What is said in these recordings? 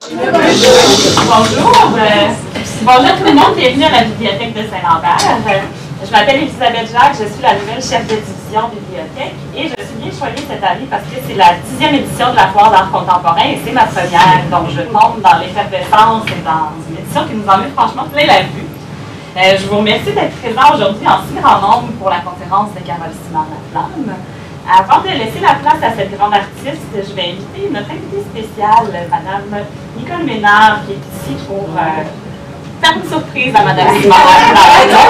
Bonjour. Bonjour tout le monde, bienvenue à la Bibliothèque de Saint-Lambert. Je m'appelle Elisabeth Jacques, je suis la nouvelle chef de division bibliothèque et je suis bien choyée cette année parce que c'est la 10e édition de la Foire d'art contemporain et c'est ma première, donc je tombe dans l'effervescence et dans une édition qui nous en met franchement plein la vue. Je vous remercie d'être présent aujourd'hui en si grand nombre pour la conférence de Carole Simard-Laflamme. Avant de laisser la place à cette grande artiste, je vais inviter notre invitée spéciale, Madame Nicole Ménard, qui est ici pour faire une surprise à Madame Simard-Laflamme.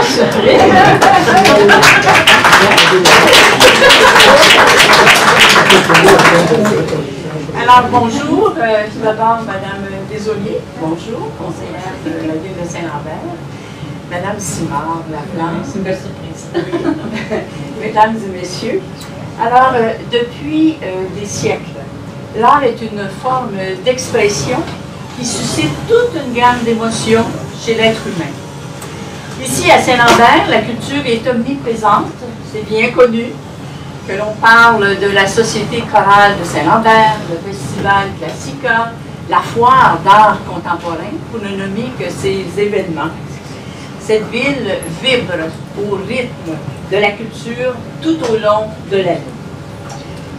Alors, bonjour. Tout d'abord, Madame Desaulniers, bonjour, conseillère de la ville de Saint-Lambert. Madame Simard-Laflamme. C'est une belle surprise. Mesdames et messieurs, alors, depuis des siècles, l'art est une forme d'expression qui suscite toute une gamme d'émotions chez l'être humain. Ici, à Saint-Lambert, la culture est omniprésente, c'est bien connu, que l'on parle de la Société chorale de Saint-Lambert, le Festival Classica, la Foire d'art contemporain, pour ne nommer que ces événements. Cette ville vibre au rythme de la culture tout au long de l'année.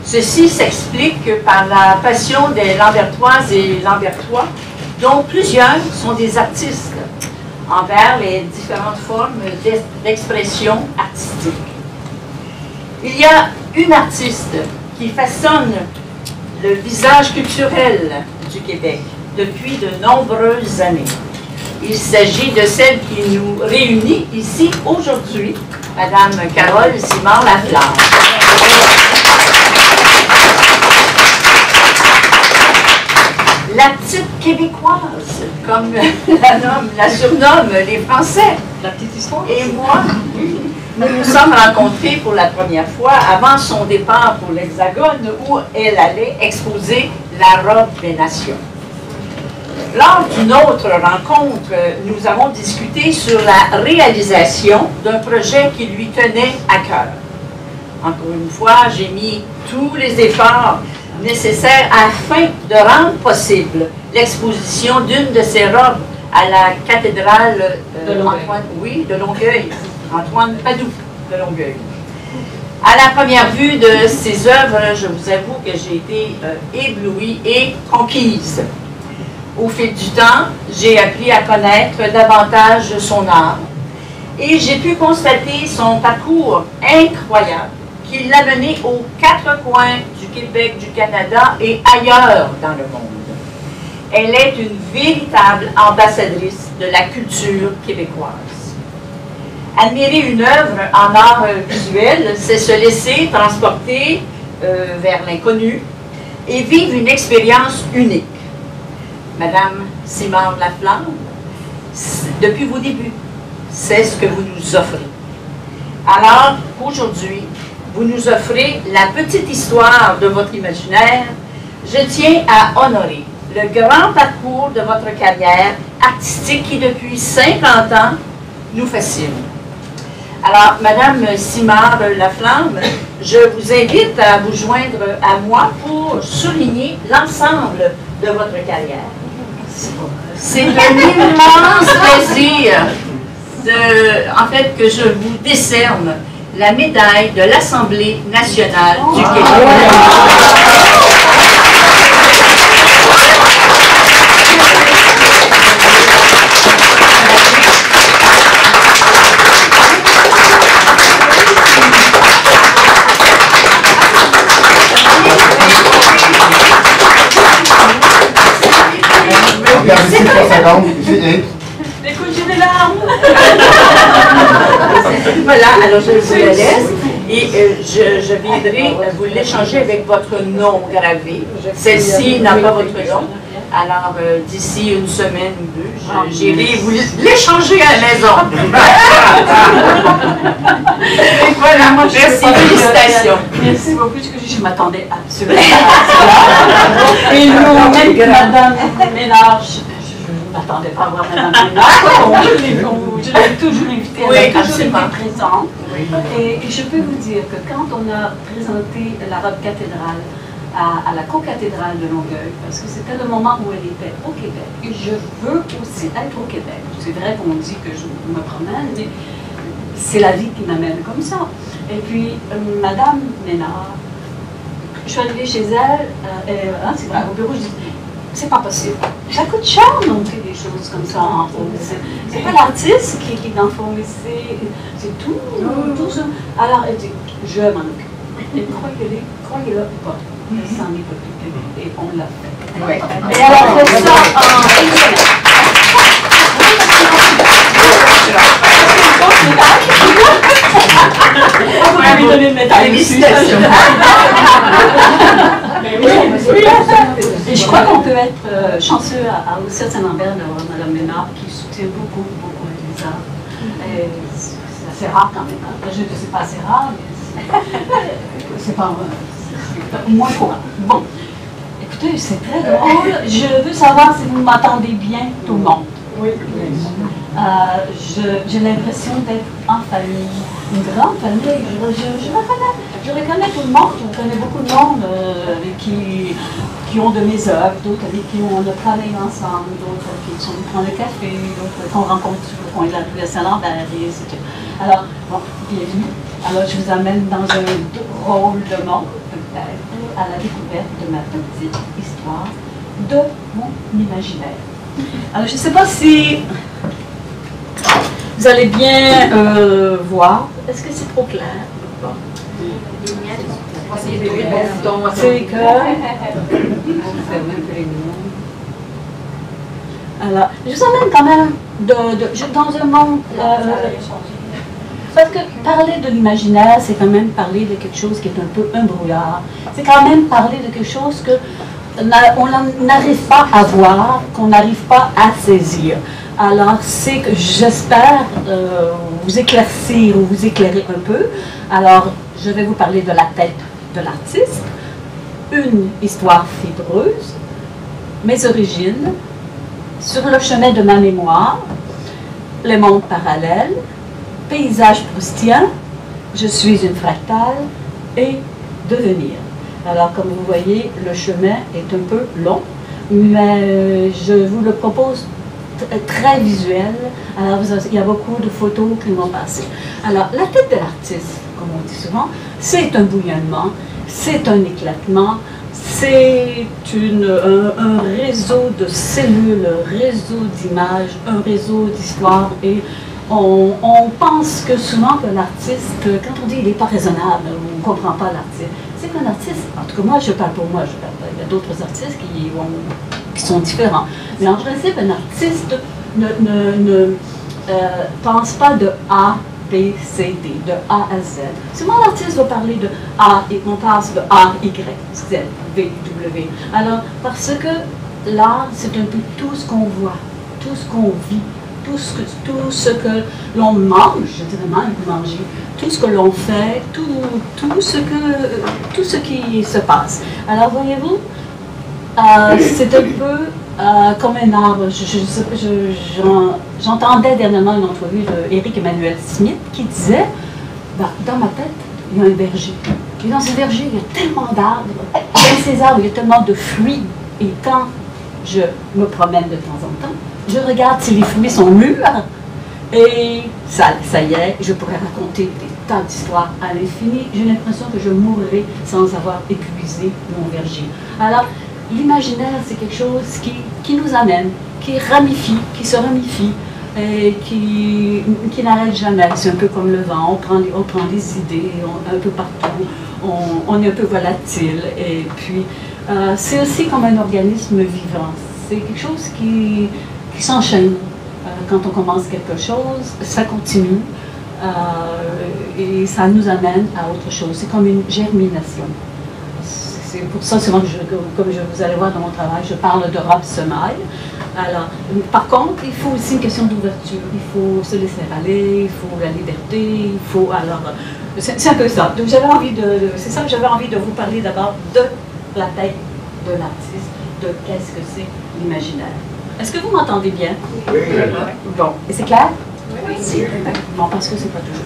Ceci s'explique par la passion des Lambertoises et Lambertois, dont plusieurs sont des artistes, envers les différentes formes d'expression artistique. Il y a une artiste qui façonne le visage culturel du Québec depuis de nombreuses années. Il s'agit de celle qui nous réunit ici aujourd'hui, Madame Carole Simard-Laflamme. La petite québécoise, comme la surnomment les Français. La petite histoire. Et moi, nous nous sommes rencontrés pour la première fois avant son départ pour l'Hexagone où elle allait exposer la robe des nations. Lors d'une autre rencontre, nous avons discuté sur la réalisation d'un projet qui lui tenait à cœur. Encore une fois, j'ai mis tous les efforts nécessaires afin de rendre possible l'exposition d'une de ses robes à la cathédrale de Longueuil, Antoine Padoue de Longueuil. À la première vue de ses œuvres, je vous avoue que j'ai été éblouie et conquise. Au fil du temps, j'ai appris à connaître davantage son art et j'ai pu constater son parcours incroyable qui l'a mené aux quatre coins du Québec, du Canada et ailleurs dans le monde. Elle est une véritable ambassadrice de la culture québécoise. Admirer une œuvre en art visuel, c'est se laisser transporter vers l'inconnu et vivre une expérience unique. Madame Simard-Laflamme, depuis vos débuts, c'est ce que vous nous offrez. Alors, aujourd'hui, vous nous offrez la petite histoire de votre imaginaire. Je tiens à honorer le grand parcours de votre carrière artistique qui, depuis 50 ans, nous fascine. Alors, Madame Simard-Laflamme, je vous invite à vous joindre à moi pour souligner l'ensemble de votre carrière. C'est un immense plaisir que je vous décerne la médaille de l'Assemblée nationale du Québec. Écoute, j'ai des larmes. Voilà, alors je vous la laisse et je viendrai vous l'échanger avec votre nom gravé. Celle-ci n'a pas votre nom. Alors, d'ici une semaine ou deux, j'irai vous l'échanger à la maison. Et voilà, merci, félicitations. Merci beaucoup, je m'attendais absolument à ça. Et nous, même Madame Ménard, je ne m'attendais pas à voir Madame Ménard. Je l'ai toujours invitée, elle a toujours été présente. Et je peux vous dire que quand on a présenté la robe cathédrale, à la co-cathédrale de Longueuil, parce que c'était le moment où elle était au Québec. Et je veux aussi être au Québec. C'est vrai qu'on dit que je me promène, mais c'est la vie qui m'amène comme ça. Et puis, Madame Ménard, je suis arrivée chez elle, c'est vrai, au bureau, je dis, c'est pas possible. Ça coûte cher monter des choses comme ça en haut. C'est pas l'artiste qui dans le fond, c'est tout ça. Alors, elle dit, je m'en occupe. Et croyez-le ou pas, elle s'en est occupée. Et on l'a fait. Oui. Et elle a fait ça en une semaine. Vous m'avez donné le médaille aussi. Et je crois qu'on peut être chanceux au Saint-Lambert d'avoir Mme Ménard qui soutient beaucoup les arts. C'est assez rare quand même. Hein. Je ne sais pas assez rare, mais c'est pas moins courant. Bon, écoutez, c'est très drôle. Je veux savoir si vous m'entendez bien, tout le monde. Oui. J'ai l'impression d'être en famille, une grande famille. Je reconnais tout le monde. Je reconnais beaucoup de monde qui ont de mes œuvres, d'autres avec qui on a travaillé ensemble, d'autres qui sont venus prendre le café, d'autres qu'on rencontre sur le coin de la rue de Saint-Lambert. Alors, bon, bienvenue. Alors, je vous amène dans un drôle de monde, peut-être, à la découverte de ma petite histoire de mon imaginaire. Alors, je ne sais pas si vous allez bien voir. Est-ce que c'est trop clair? C'est que... Alors, je vous emmène quand même dans un monde... parce que parler de l'imaginaire, c'est quand même parler de quelque chose qui est un peu un brouillard. C'est quand même parler de quelque chose que on n'arrive pas à voir, qu'on n'arrive pas à saisir. Alors, c'est que j'espère vous éclaircir ou vous éclairer un peu. Alors, je vais vous parler de la tête de l'artiste, une histoire fibreuse, mes origines, sur le chemin de ma mémoire, les mondes parallèles, paysage proustien, je suis une fractale et devenir. Alors, comme vous voyez, le chemin est un peu long, mais je vous le propose très visuel. Alors, il y a beaucoup de photos qui vont passer. Alors, la tête de l'artiste, comme on dit souvent, c'est un bouillonnement, c'est un éclatement, c'est un réseau de cellules, un réseau d'images, un réseau d'histoires. Et on pense que souvent que l'artiste, quand on dit qu'il n'est pas raisonnable, on ne comprend pas l'artiste. C'est qu'un artiste, en tout cas moi je parle pour moi, il y a d'autres artistes qui sont différents. Mais en principe, un artiste ne pense pas de A, B, C, D, de A à Z. Souvent l'artiste va parler de A et on passe de A, Y, Z, V, W. Alors, parce que l'art, c'est un peu tout ce qu'on voit, tout ce qu'on vit, tout ce que l'on mange, je dirais même manger, tout ce que l'on fait, tout ce qui se passe. Alors voyez-vous, c'est un peu comme un arbre. J'entendais dernièrement une entrevue d'Éric Emmanuel Smith qui disait, dans ma tête, il y a un verger. Et dans ce verger, il y a tellement d'arbres. Dans ces arbres, il y a tellement de fruits. Et quand je me promène de temps en temps, je regarde si les fruits sont mûrs, et ça y est, je pourrais raconter des tas d'histoires à l'infini. J'ai l'impression que je mourrai sans avoir épuisé mon verger. Alors, l'imaginaire, c'est quelque chose qui nous amène, qui ramifie, qui se ramifie, et qui n'arrête jamais. C'est un peu comme le vent, on prend des idées un peu partout, on est un peu volatile, et puis c'est aussi comme un organisme vivant. C'est quelque chose qui s'enchaîne. Quand on commence quelque chose, ça continue et ça nous amène à autre chose. C'est comme une germination. C'est pour ça, souvent, comme vous allez voir dans mon travail, je parle de robe semaille. Alors, par contre, il faut aussi une question d'ouverture. Il faut se laisser aller, il faut la liberté, il faut... Alors, c'est un peu ça. Donc, c'est ça que j'avais envie de vous parler d'abord de la tête de l'artiste, de qu'est-ce que c'est l'imaginaire. Est-ce que vous m'entendez bien? Oui. Bon. Et c'est clair? Oui. Bon, parce que c'est pas toujours.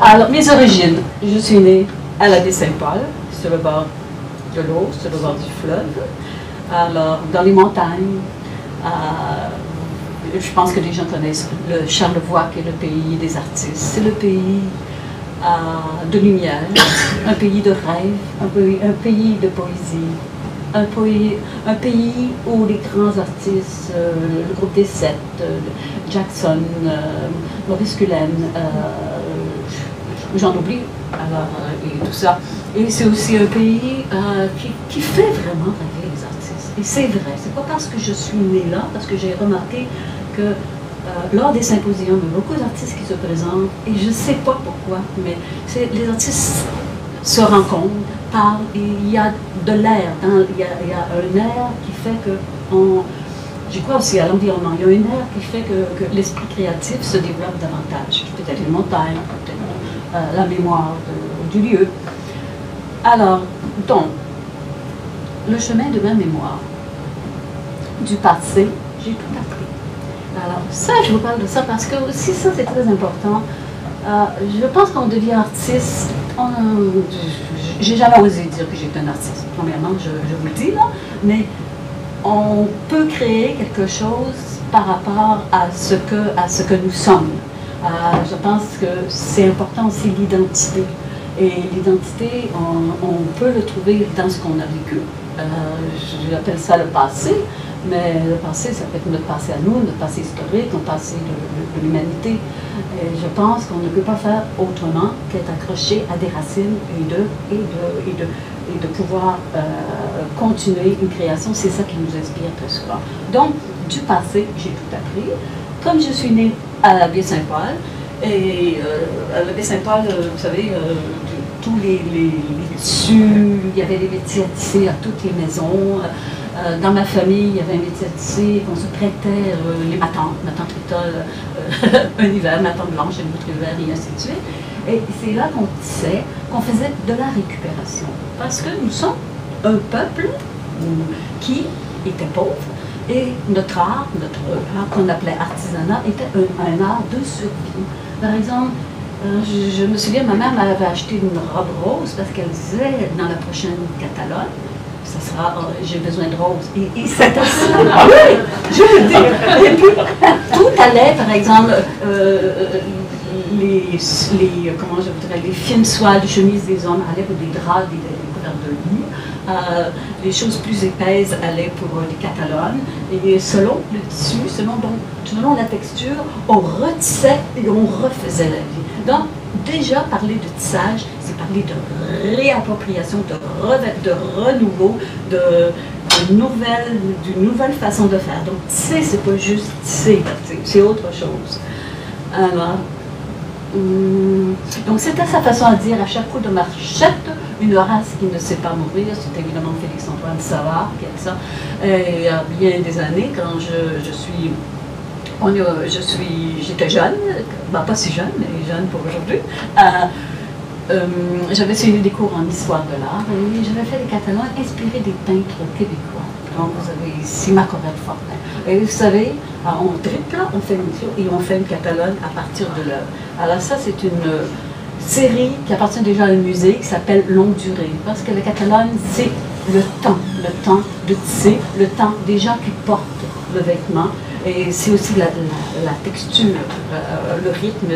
Alors, mes origines. Je suis née à la Baie-Saint-Paul, sur le bord de l'eau, sur le bord du fleuve, alors dans les montagnes. Je pense que les gens connaissent le Charlevoix, qui est le pays des artistes. C'est le pays de lumière, un pays de rêve, un pays de poésie, un pays où les grands artistes, le groupe des Sept, Jackson, Maurice Cullen, j'en oublie, alors, et tout ça. Et c'est aussi un pays qui fait vraiment rêver les artistes. Et c'est vrai, c'est pas parce que je suis née là, parce que j'ai remarqué que lors des symposiums, il y a beaucoup d'artistes qui se présentent, et je ne sais pas pourquoi, mais les artistes se rencontrent, parlent, et il y a de l'air, il y a un air qui fait que, je crois aussi à l'environnement, il y a un air qui fait que l'esprit créatif se développe davantage, peut-être les montagnes, peut-être la mémoire du lieu. Alors, donc, le chemin de ma mémoire, du passé, j'ai tout appris. Alors, ça, je vous parle de ça parce que aussi, ça, c'est très important. Je pense qu'on devient artiste. J'ai jamais osé dire que j'étais un artiste. Premièrement, je vous le dis, là. Mais on peut créer quelque chose par rapport à ce que nous sommes. Je pense que c'est important aussi l'identité. Et l'identité, on peut le trouver dans ce qu'on a vécu. J'appelle ça le passé. Mais le passé, ça peut être notre passé à nous, notre passé historique, notre passé de l'humanité. Je pense qu'on ne peut pas faire autrement qu'être accroché à des racines et de pouvoir continuer une création. C'est ça qui nous inspire très souvent. Donc, du passé, j'ai tout appris. Comme je suis née à la baie Saint-Paul, et à la baie Saint-Paul, vous savez, tous les tissus, il y avait des métiers à tisser à toutes les maisons. Dans ma famille, il y avait un métier à tisser qu'on se prêtait, ma tante Rita, un hiver, ma tante Blanche, une autre hiver, et ainsi de suite. Et c'est là qu'on tissait, qu'on faisait de la récupération. Parce que nous sommes un peuple qui était pauvre, et notre art qu'on appelait artisanat, était un art de survie. Par exemple, je me souviens, ma mère m'avait acheté une robe rose parce qu'elle disait, dans la prochaine catalogue, ça sera, j'ai besoin de rose. Et c'était ça. Oui, je veux dire. Et puis, tout allait, par exemple, comment je voudrais, les fines soies de chemise des hommes allaient pour des draps, des couverts de lit. Les choses plus épaisses allaient pour les catalogues. Et selon le tissu, selon la texture, on retissait et on refaisait la vie. Donc, déjà, parler de tissage, c'est parler de réappropriation, de renouveau, d'une nouvelle façon de faire. Donc, tisser, c'est pas juste tisser, c'est autre chose. Alors, donc, c'était sa façon à dire à chaque coup de marchette, une race qui ne sait pas mourir. C'est évidemment Félix-Antoine Savard qui a ça. Il y a bien des années, quand j'étais jeune, pas si jeune, mais jeune pour aujourd'hui. J'avais suivi des cours en histoire de l'art et j'avais fait des catalogues inspirés des peintres québécois. Donc vous avez ici Macorel Fortin. Et vous savez, on triple, on fait une catalogue à partir de l'œuvre. Alors ça, c'est une série qui appartient déjà à un musée qui s'appelle Longue Durée. Parce que le catalogue, c'est le temps de tisser, le temps des gens qui portent le vêtement. Et c'est aussi la texture, le rythme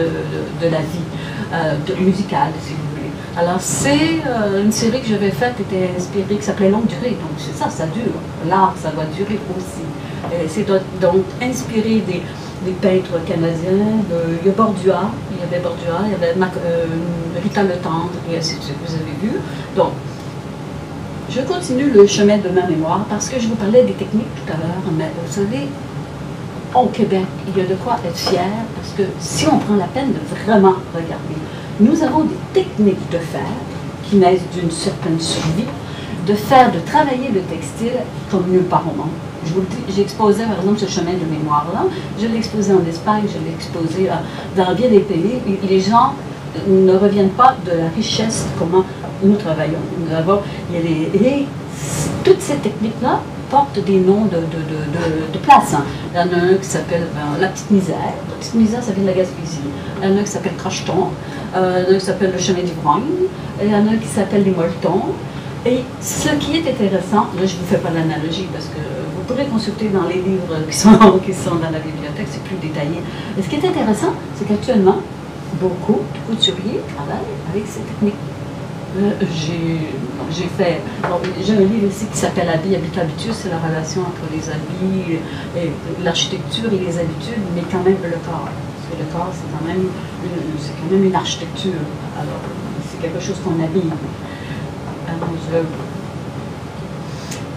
de la vie, musicale, si vous voulez. Alors, c'est une série que j'avais faite, qui était inspirée, qui s'appelait Longue Durée. Donc, c'est ça, ça dure. L'art, ça doit durer aussi. C'est donc inspiré des peintres canadiens. Il y a Bordua, il y avait Rita Le Tendre, et ainsi de suite, vous avez vu. Donc, je continue le chemin de ma mémoire parce que je vous parlais des techniques tout à l'heure, mais vous savez, au Québec, il y a de quoi être fier, parce que si on prend la peine de vraiment regarder, nous avons des techniques de faire qui naissent d'une certaine survie, de travailler le textile comme nulle part au monde. Je vous le dis, j'exposais par exemple ce chemin de mémoire-là, je l'ai exposé en Espagne, je l'ai exposé dans bien des pays, les gens ne reviennent pas de la richesse de comment nous travaillons. Et toutes ces techniques-là portent des noms de places. Il y en a un qui s'appelle La Petite Misère. La Petite Misère, ça vient de la Gaspésie. Il y en a un qui s'appelle Crocheton. Il y en a un qui s'appelle Le Chemin d'Ivrogne. Il y en a un qui s'appelle Les Molletons. Et ce qui est intéressant, là je ne vous fais pas l'analogie parce que vous pourrez consulter dans les livres qui sont dans la bibliothèque, c'est plus détaillé. Mais ce qui est intéressant, c'est qu'actuellement, beaucoup de couturiers travaillent avec ces techniques. J'ai un livre ici qui s'appelle Habit, Habitus, c'est la relation entre les habits, l'architecture et les habitudes, mais quand même le corps. Parce que le corps, c'est quand même une architecture. Alors, c'est quelque chose qu'on habille.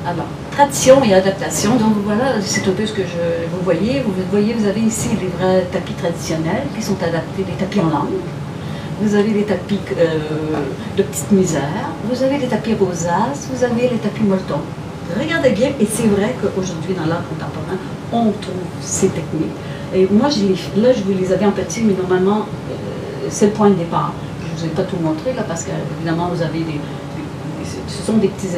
Alors, tradition et adaptation. Donc voilà, c'est un peu ce que vous voyez. Vous avez ici les vrais tapis traditionnels qui sont adaptés, des tapis en langue. Vous avez les tapis de petite misère, vous avez les tapis rosaces, vous avez les tapis molletons. Regardez bien, et c'est vrai qu'aujourd'hui, dans l'art contemporain, on trouve ces techniques. Et moi, là, je vous les avais en petit, mais normalement, c'est le point de départ. Je ne vous ai pas tout montré, là, parce qu'évidemment, vous avez ce sont des petits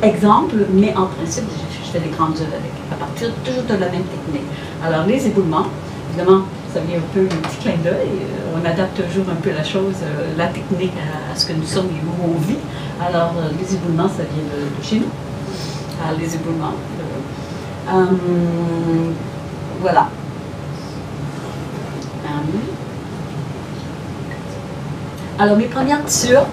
exemples, mais en principe, je fais des grandes œuvres avec, à partir toujours de la même technique. Alors, les éboulements, évidemment, ça vient un peu un petit clin d'œil. On adapte toujours un peu la chose, la technique à ce que nous sommes et où on vit. Alors, les éboulements, ça vient de chez nous. Alors, les éboulements. Voilà. Alors, mes premières tissures,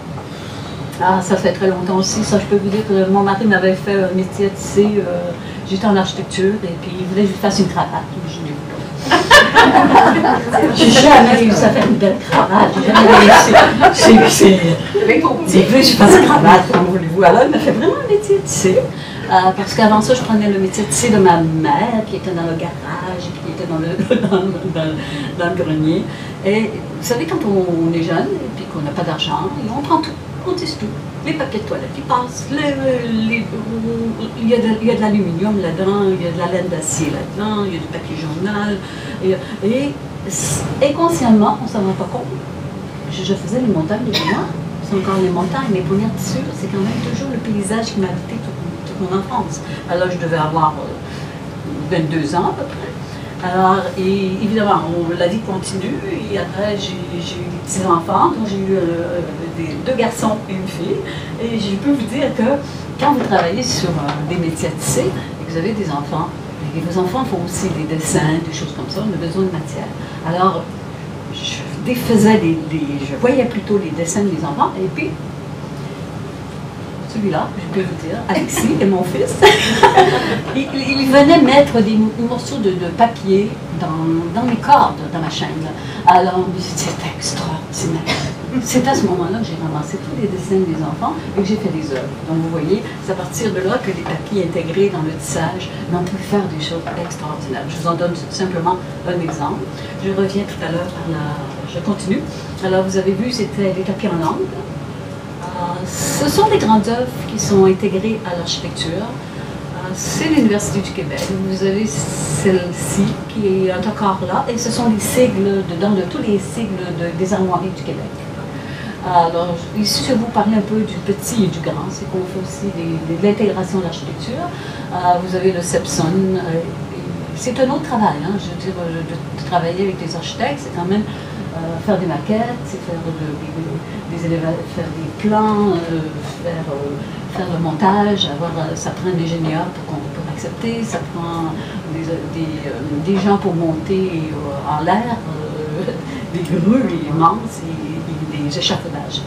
ça fait très longtemps aussi. Ça, je peux vous dire que mon mari m'avait fait un métier à tisser. J'étais en architecture et puis il voulait que je fasse une cravate. Je n'ai j'ai jamais réussi à faire une belle cravate, j'ai jamais réussi. C'est plus je fasse une cravate, comme voulez-vous. Alors, il m'a fait vraiment un métier de tisser. Parce qu'avant ça, je prenais le métier de tisser de ma mère, qui était dans le garage, et qui était dans le grenier. Et vous savez, quand on est jeune, et puis qu'on n'a pas d'argent, on prend tout, on tisse tout. Les papiers de toilette, ils passent, il y a de l'aluminium là-dedans, il y a de la laine d'acier là-dedans, il y a du papier journal. Et inconsciemment, on ne s'en rend pas compte. Je faisais les montagnes de moi, c'est encore les montagnes, mes premières tissures, c'est quand même toujours le paysage qui m'a habité toute mon enfance. Alors je devais avoir 22 ans à peu près. Alors, et évidemment, la vie continue, et après j'ai eu des petits-enfants, donc j'ai eu 2 garçons et une fille, et je peux vous dire que quand vous travaillez sur des métiers à tisser, et que vous avez des enfants, et vos enfants font aussi des dessins, des choses comme ça, on a besoin de matière. Alors, je voyais plutôt les dessins des enfants, et puis, celui-là, je peux vous dire, Alexis et mon fils, il venait mettre des morceaux de papier dans mes cordes, dans ma chaîne. Alors, c'était extraordinaire. C'est à ce moment-là que j'ai ramassé tous les dessins des enfants et que j'ai fait des œuvres. Donc, vous voyez, c'est à partir de là que les papiers intégrés dans le tissage, on peut faire des choses extraordinaires. Je vous en donne simplement un exemple. Je reviens tout à l'heure je continue. Alors, vous avez vu, c'était des tapis en langue. Ce sont des grandes œuvres qui sont intégrées à l'architecture. C'est l'Université du Québec. Vous avez celle-ci qui est encore là, et ce sont les sigles dedans de tous les sigles des armoiries du Québec. Alors, ici, je vais vous parler un peu du petit et du grand. C'est qu'on fait aussi de l'intégration de l'architecture. Vous avez le SEPSON. C'est un autre travail. Hein, je veux dire, de travailler avec des architectes, c'est quand même faire des maquettes, c'est faire faire des plans, faire le montage, ça prend un ingénieur pour accepter, ça prend des gens pour monter en l'air, des grues immenses et des échafaudages.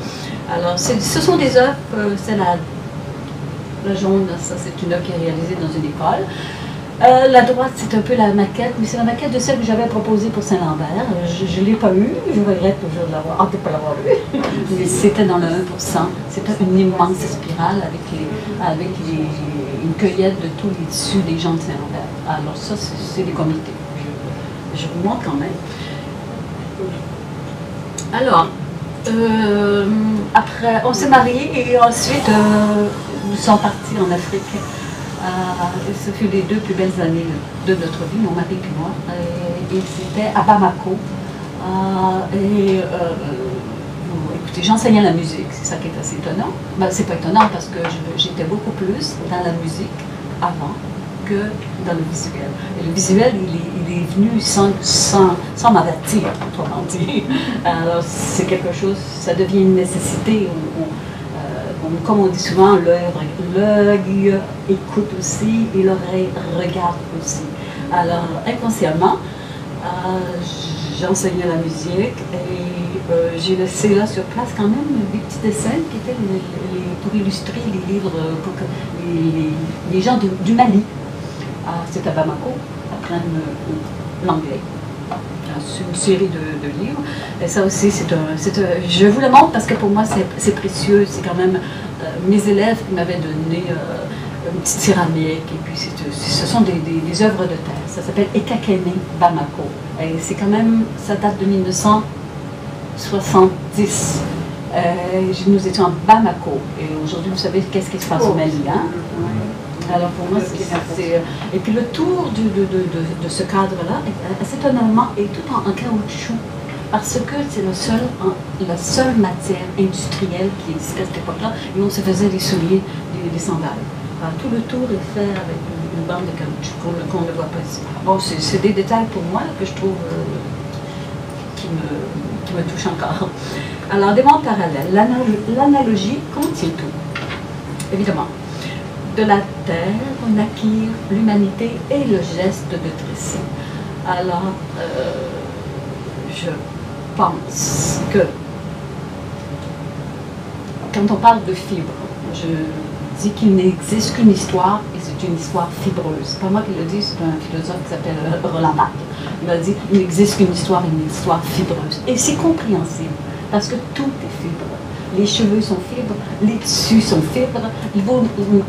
Alors, ce sont des œuvres, c'est la jaune, ça c'est une œuvre qui est réalisée dans une école. La droite, c'est un peu la maquette, mais c'est la maquette de celle que j'avais proposée pour Saint-Lambert. Je ne l'ai pas eue, je regrette toujours de ne pas l'avoir eue. Mais c'était dans le 1%. C'était une immense spirale avec une cueillette de tous les tissus des gens de Saint-Lambert. Alors ça, c'est des comités. Je vous montre quand même. Alors, après, on s'est mariés et ensuite, nous sommes partis en Afrique. Ce fut les 2 plus belles années de notre vie, mon mari et moi. Et c'était à Bamako. Écoutez, j'enseignais la musique, c'est ça qui est assez étonnant. Ben, c'est pas étonnant parce que j'étais beaucoup plus dans la musique avant que dans le visuel. Et le visuel, il est venu sans m'avertir, autrement dit. Alors, c'est quelque chose, ça devient une nécessité. comme on dit souvent, l'œil écoute aussi et l'oreille regarde aussi. Alors, inconsciemment, j'enseignais la musique et j'ai laissé là sur place quand même des petits dessins qui étaient pour illustrer les livres pour que les gens du Mali. C'est à Bamako, apprennent l'anglais. C'est une série de livres. Et ça aussi, je vous le montre parce que pour moi, c'est précieux. C'est quand même mes élèves qui m'avaient donné une petite céramique. Et puis, ce sont des œuvres de terre. Ça s'appelle Ekakene Bamako. Et c'est quand même, ça date de 1970. Nous étions à Bamako. Et aujourd'hui, vous savez qu'est-ce qui se passe au Mali, hein? Alors pour moi, et puis le tour de ce cadre-là, assez étonnamment, est tout en caoutchouc, parce que c'est la seule matière industrielle qui existait à cette époque-là, et on se faisait des souliers, des sandales. Alors, tout le tour est fait avec une bande de caoutchouc qu'on ne voit pas ici. Bon, c'est des détails pour moi que je trouve qui me touchent encore. Alors, des mondes parallèles. L'analogie contient tout, évidemment. De la terre, on acquiert l'humanité et le geste de tresser. Alors, je pense que quand on parle de fibres, je dis qu'il n'existe qu'une histoire et c'est une histoire fibreuse. C'est pas moi qui le dis, c'est un philosophe qui s'appelle Roland Barthes. Il m'a dit qu'il n'existe qu'une histoire et une histoire fibreuse. Et c'est compréhensible parce que tout est fibre. Les cheveux sont fibres, les tissus sont fibres, vos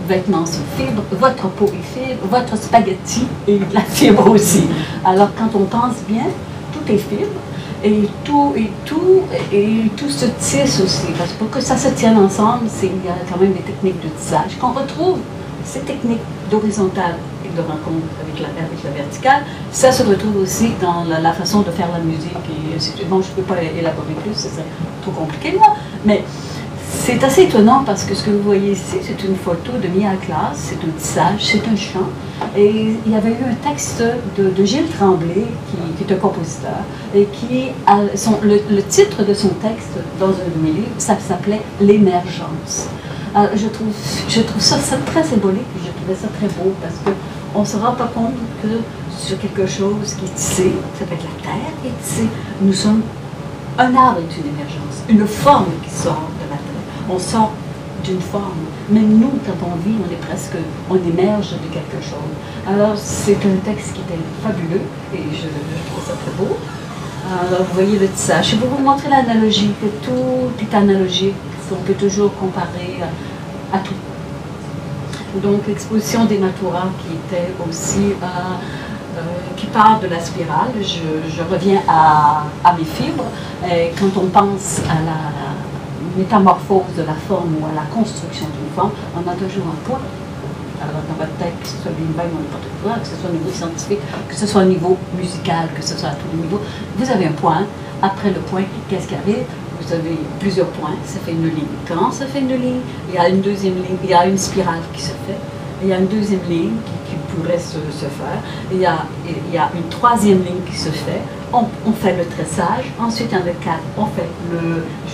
vêtements sont fibres, votre peau est fibre, votre spaghetti est de la fibre aussi. Alors quand on pense bien, tout est fibre et tout se tisse aussi. Parce que pour que ça se tienne ensemble, il y a quand même des techniques de tissage qu'on retrouve. Ces techniques d'horizontale et de rencontre avec la verticale, ça se retrouve aussi dans la façon de faire la musique. Et bon, je ne peux pas élaborer plus, c'est trop compliqué là, mais c'est assez étonnant parce que ce que vous voyez ici, c'est une photo de Mia Classe, c'est un tissage, c'est un chant. Et il y avait eu un texte de Gilles Tremblay, qui est un compositeur, et le titre de son texte dans un de mes livres, ça s'appelait « L'émergence ». Je trouve ça très symbolique, et je trouvais ça très beau parce qu'on ne se rend pas compte que sur quelque chose qui est tissé, ça peut être la terre qui est tissée, nous sommes, un arbre est une émergence, une forme qui sort de la terre. On sort d'une forme. Même nous, quand on vit, on émerge de quelque chose. Alors, c'est un texte qui était fabuleux et je trouve ça très beau. Alors, vous voyez le tissage. Je vais vous montrer l'analogie, que tout est analogique. On peut toujours comparer à tout. Donc, l'exposition des Natura qui était aussi, qui part de la spirale. Je reviens à mes fibres. Et quand on pense à la métamorphose de la forme ou à la construction d'une forme, on a toujours un point. Alors, dans votre tête, que ce soit l'humain ou n'importe quoi, que ce soit au niveau scientifique, que ce soit au niveau musical, que ce soit à tous les niveaux, vous avez un point. Après le point, qu'est-ce qu'il y avait? Vous avez plusieurs points, ça fait une ligne. Quand ça fait une ligne, il y a une deuxième ligne, il y a une spirale qui se fait, il y a une deuxième ligne qui pourrait se faire, il y a une troisième ligne qui se fait, on fait le tressage, ensuite il y en a 4, on fait je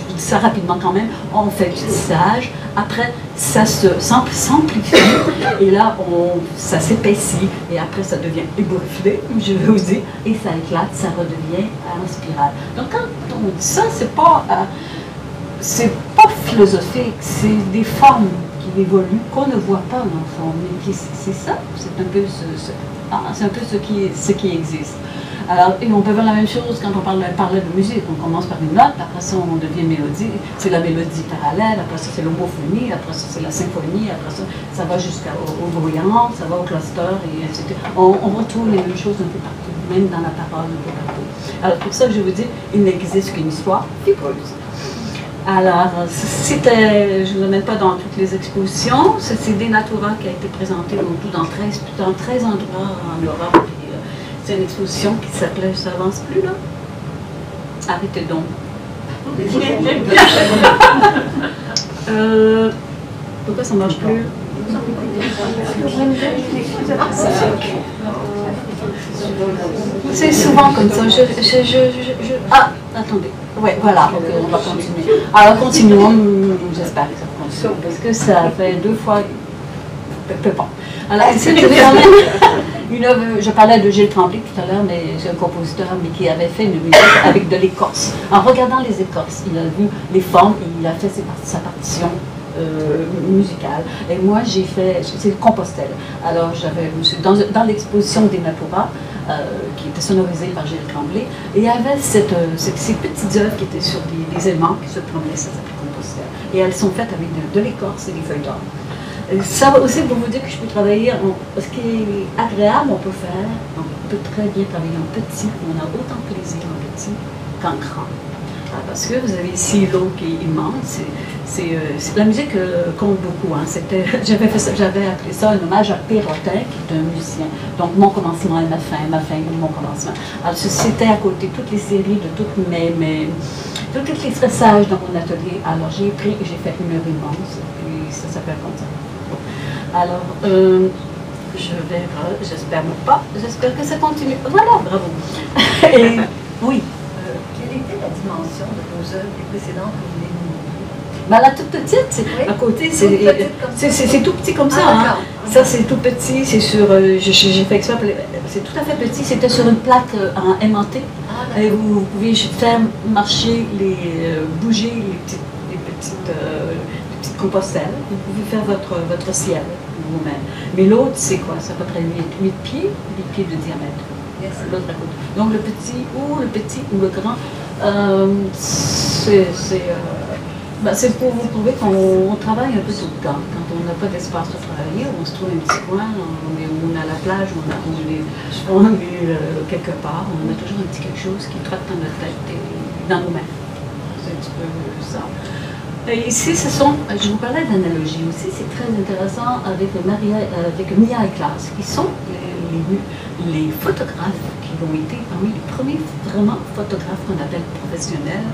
vous dis ça rapidement quand même, on fait le tissage, après ça s'amplifie, et là ça s'épaissit, et après ça devient ébouriffé, je vais vous dire, et ça éclate, ça redevient en spirale. Donc quand on dit ça, c'est pas philosophique, c'est des formes qui évoluent, qu'on ne voit pas dans le fond, mais c'est ça, c'est un peu ce qui existe. Alors, et on peut voir la même chose quand on parlait de musique. On commence par une note, après ça on devient mélodie, c'est la mélodie parallèle, après ça c'est l'homophonie, après ça c'est la symphonie, après ça va jusqu'au bruyant, ça va au cluster, et ainsi de suite. On retrouve les mêmes choses un peu partout, même dans la parole un peu partout. Alors pour ça je vous dis, il n'existe qu'une histoire fibreuse. Alors, je ne vous amène pas dans toutes les expositions, c'est des Natura qui a été présenté dans 13 endroits en Europe. C'est une exposition qui s'appelait « Ça avance plus, là ». Arrêtez donc. Pourquoi ça ne marche plus? C'est souvent comme ça. Ah, attendez. Oui, voilà, okay, on va continuer. Alors, continuons. J'espère que ça ça, parce que ça fait 2 fois... Bon. Alors, ici, vous avez quand même une œuvre, je parlais de Gilles Tremblay tout à l'heure, mais c'est un compositeur mais qui avait fait une musique avec de l'écorce. En regardant les écorces, il a vu les formes et il a fait sa partition musicale. Et moi, j'ai fait, c'est Compostelle. Alors, j'avais, dans l'exposition des Natura, qui était sonorisée par Gilles Tremblay, et il y avait ces petites œuvres qui étaient sur des aimants qui se promenaient, ça s'appelle Compostelle. Et elles sont faites avec de l'écorce et des feuilles d'or. Ça aussi pour vous dire que je peux travailler, ce qui est agréable, on peut faire, on peut très bien travailler en petit, on a autant de plaisir en petit qu'en grand. Parce que vous avez ici l'eau qui est immense, la musique compte beaucoup. Hein. J'avais appelé ça un hommage à Perrotin, qui est un musicien. Donc mon commencement et ma fin et mon commencement. Alors c'était à côté toutes les séries de toutes tous les stressages dans mon atelier. Alors j'ai fait une heure immense, puis ça s'appelle comme ça. Alors, je verrai, j'espère pas, j'espère que ça continue. Voilà, bravo. Et, oui. Quelle était la dimension de vos œuvres précédentes que vous venez de nous montrer? Ben, la toute petite, à côté, c'est tout petit comme ça. Hein. Ça, c'est tout petit, c'est sur, j'ai fait exprès, c'est tout à fait petit, c'était sur une plaque en aimanté. Et vous pouvez faire marcher, bouger les petites compostelles. Vous pouvez faire votre ciel vous-même. Mais l'autre, c'est quoi? C'est à peu près 8 pieds de diamètre. L'autre à côté. Donc le petit ou le grand, c'est pour vous prouver qu'on travaille un peu tout le temps. Quand on n'a pas d'espace pour travailler, on se trouve un petit coin, on est à la plage, on est quelque part, on a toujours un petit quelque chose qui trotte dans notre tête et dans nos mains. C'est un petit peu ça. Et ici, je vous parlais d'analogie aussi, c'est très intéressant avec Mia et Klaas, qui sont les photographes qui ont été parmi les premiers vraiment photographes qu'on appelle professionnels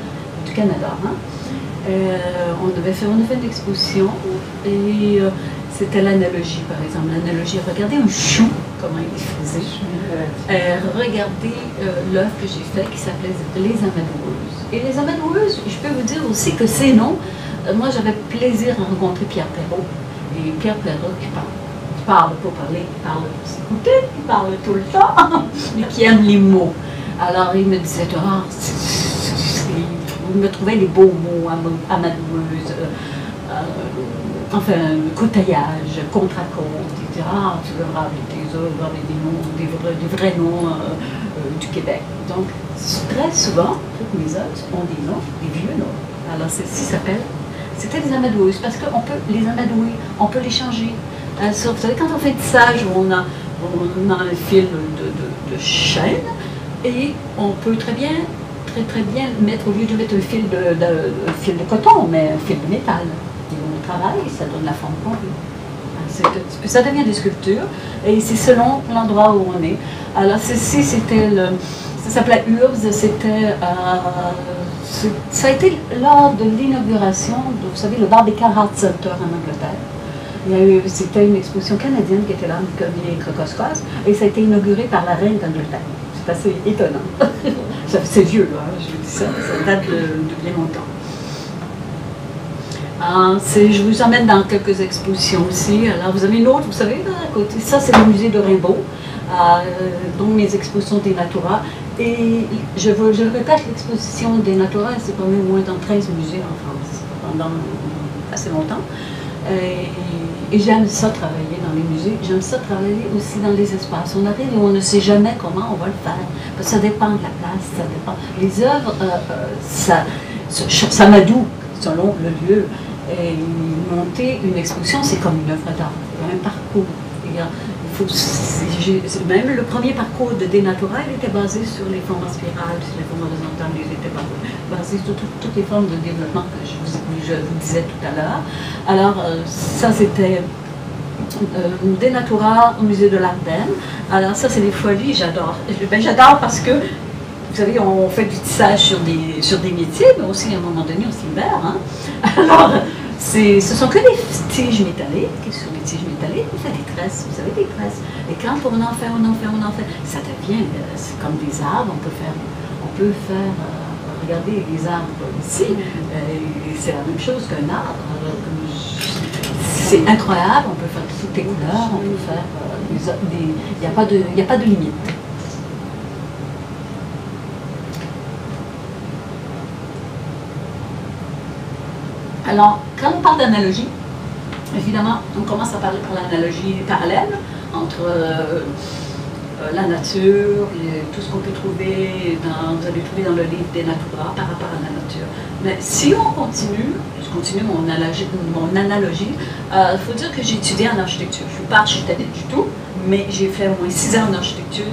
du Canada. Hein. On a fait une exposition et c'était l'analogie, par exemple. L'analogie, regardez un chou, comment il faisait. Regardez l'œuvre que j'ai faite qui s'appelait Les Amadoueuses. Et Les Amadoueuses, je peux vous dire aussi que ces noms, moi j'avais plaisir à rencontrer Pierre Perrault. Et Pierre Perrault qui parle pour parler, qui parle pour s'écouter, qui parle tout le temps, mais qui aime les mots. Alors il me disait, il me trouvait les beaux mots, amadoueuse, enfin, coutaillage, contre à contre, il disait, tu devras avec tes œuvres, avec des vrais noms du Québec. Donc, très souvent, toutes mes œuvres ont des noms, des vieux noms. Alors, ceci s'appelle, c'était des amadoueuses, parce qu'on peut les amadouer, on peut les changer. Vous savez, quand on fait tissage, on a un fil de chêne, et on peut très bien mettre, au lieu de mettre un fil de coton, on met un fil de métal. Et on travaille, et ça donne la forme qu'on veut. Ça devient des sculptures, et c'est selon l'endroit où on est. Alors, ceci, c'était ça s'appelait Urbs, ça a été lors de l'inauguration de, vous savez, le Barbican Art Center en Angleterre. C'était une exposition canadienne qui était là, Cormier et Crocoscos, et ça a été inauguré par la reine d'Angleterre. C'est assez étonnant. C'est vieux, là, je vous dis ça date de bien longtemps. Je vous emmène dans quelques expositions aussi. Alors, vous avez une autre, vous savez, là, à côté. Ça, c'est le musée de Rimbaud, dont mes expositions des Natura. Et je le répète, l'exposition des Natura, c'est quand même moins dans 13 musées en France, pendant assez longtemps. Et j'aime ça travailler dans les musées, j'aime ça travailler aussi dans les espaces. On arrive et on ne sait jamais comment on va le faire, parce que ça dépend de la place, ça dépend. Les œuvres, ça m'adoue selon le lieu. Et monter une exposition, c'est comme une œuvre d'art, il y a un parcours. Même le premier parcours de Denatura, il était basé sur les formes en spirale, sur les formes horizontales, il était basé sur toutes les formes de développement que je vous disais tout à l'heure. Alors, ça c'était Denatura au musée de l'Ardenne. Alors ça c'est des folies, j'adore. J'adore parce que, vous savez, on fait du tissage sur des métiers, mais aussi à un moment donné on s'y libère. Hein? Alors, ce sont que des tiges métalliques, sur des tiges métalliques, on fait des tresses, vous savez, des tresses. Et quand on en fait, ça devient, c'est comme des arbres, on peut faire regardez les arbres ici, c'est la même chose qu'un arbre. Comme c'est incroyable, on peut faire toutes les couleurs, on peut faire il n'y a pas de limite. Alors, quand on parle d'analogie, évidemment, on commence à parler par l'analogie parallèle entre la nature, et tout ce qu'on peut trouver, vous allez trouver dans le livre des Natura par rapport à la nature. Mais si on continue, je continue mon analogie, il faut dire que j'ai étudié en architecture. Je ne suis pas architecte du tout, mais j'ai fait au moins 6 ans en architecture.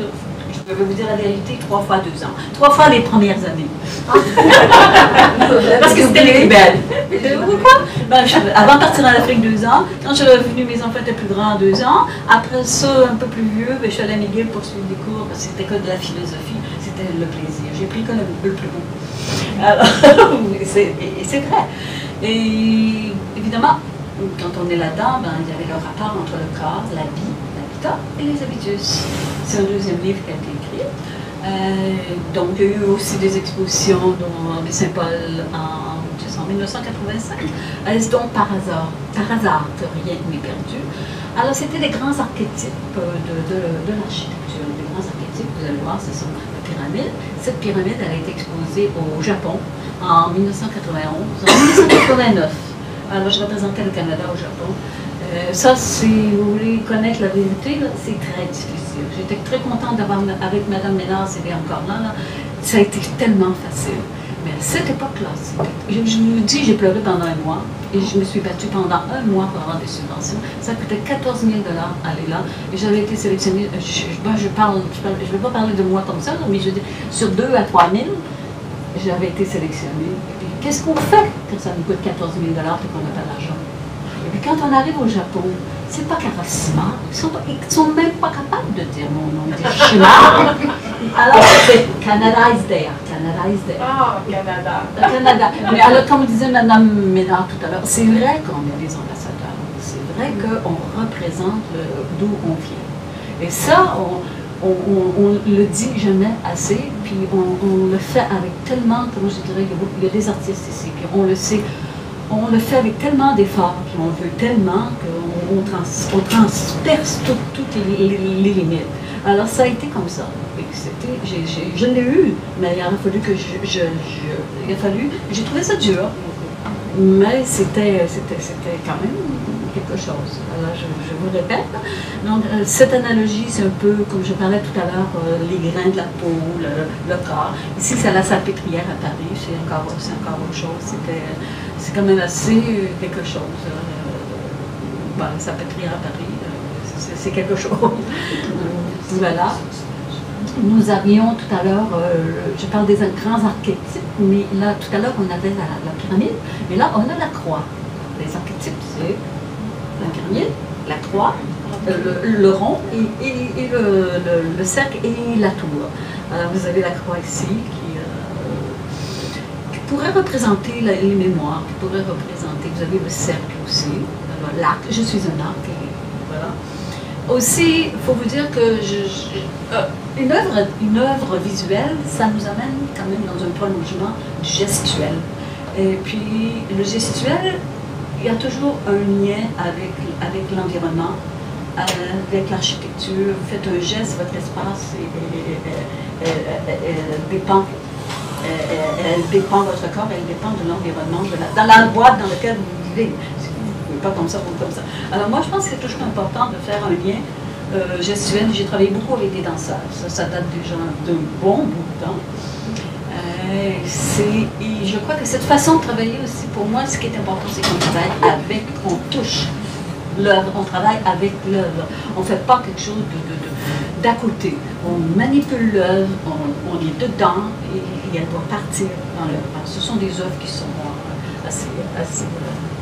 Je vais vous dire la vérité, 3 fois 2 ans. 3 fois les premières années. Parce que c'était les plus belles. Pourquoi? Ben, avant de partir en Afrique 2 ans, quand je suis revenue, mes enfants étaient plus grands 2 ans. Après ça, un peu plus vieux, ben, je suis allée à McGill pour suivre des cours, parce que c'était que de la philosophie, c'était le plaisir. J'ai pris que le plus beau. Alors, et c'est vrai. Et évidemment, quand on est là-dedans, ben, il y avait le rapport entre le corps, la vie, et les habitus. C'est un deuxième livre qui a été écrit. Donc, il y a eu aussi des expositions de Saint-Paul en 1985. Donc, par hasard, rien n'est perdu. Alors, c'était les grands archétypes de l'architecture. Les grands archétypes, vous allez voir, ce sont la pyramide. Cette pyramide, elle a été exposée au Japon en 1991, en 1989. Alors, je représentais le Canada au Japon. Ça, si vous voulez connaître la vérité, c'est très difficile. J'étais très contente d'avoir, avec Mme Ménard, c'était encore là, ça a été tellement facile. Mais à cette époque-là, je vous dis, j'ai pleuré pendant 1 mois et je me suis battue pendant 1 mois pour avoir des subventions. Ça coûtait 14 000 $ aller là et j'avais été sélectionnée. Je ne vais pas parler de moi comme ça, mais je dis, sur 2 à 3 000, j'avais été sélectionnée. Qu'est-ce qu'on fait quand ça nous coûte 14 000 $ et qu'on n'a pas d'argent? Et puis quand on arrive au Japon, c'est pas carrément, ils sont même pas capables de dire mon nom, des chemins. Alors c'est Canada is there, Canada is there. Ah, Canada. Canada. Mais alors, comme disait Mme Ménard tout à l'heure, c'est vrai qu'on est des ambassadeurs. C'est vrai qu'on représente d'où on vient. Et ça, on le dit jamais assez, puis on le fait avec tellement, comment je dirais, il y a des artistes ici, puis on le sait. On le fait avec tellement d'efforts, puis on veut tellement qu'on transperce toutes les limites. Alors ça a été comme ça. Je l'ai eu, mais il a fallu que j'ai trouvé ça dur, mais c'était quand même quelque chose. Alors je vous répète. Donc cette analogie, c'est un peu, comme je parlais tout à l'heure, les grains de la peau, le corps. Ici, c'est la Salpêtrière à Paris, c'est encore autre chose. C'est quand même assez quelque chose. Voilà, la Salpêtrière à Paris, c'est quelque chose. Voilà. Nous avions tout à l'heure, je parle des grands archétypes, mais là, tout à l'heure, on avait la pyramide, mais là, on a la croix. Les archétypes, c'est la pyramide, la croix, le rond et le cercle et la tour. Alors, vous avez la croix ici qui pourrait représenter les mémoires, qui pourrait représenter, vous avez le cercle aussi, l'arc, je suis un arc, et voilà. Aussi, il faut vous dire que une œuvre visuelle, ça nous amène quand même dans un prolongement du gestuel. Et puis, le gestuel, il y a toujours un lien avec l'environnement, avec l'architecture. Vous faites un geste, votre espace dépend. Elle dépend de votre corps, elle dépend de l'environnement, dans la boîte dans laquelle vous vivez. Pas comme ça ou comme ça. Alors moi, je pense que c'est toujours important de faire un lien gestuel. J'ai travaillé beaucoup avec des danseurs. Ça date déjà d'un bon bout de temps. Et je crois que cette façon de travailler aussi, pour moi, ce qui est important, c'est qu'on travaille avec, on touche l'œuvre, on travaille avec l'œuvre. On ne fait pas quelque chose d'à côté. On manipule l'œuvre, on est dedans et elle doit partir dans l'œuvre. Ce sont des œuvres qui sont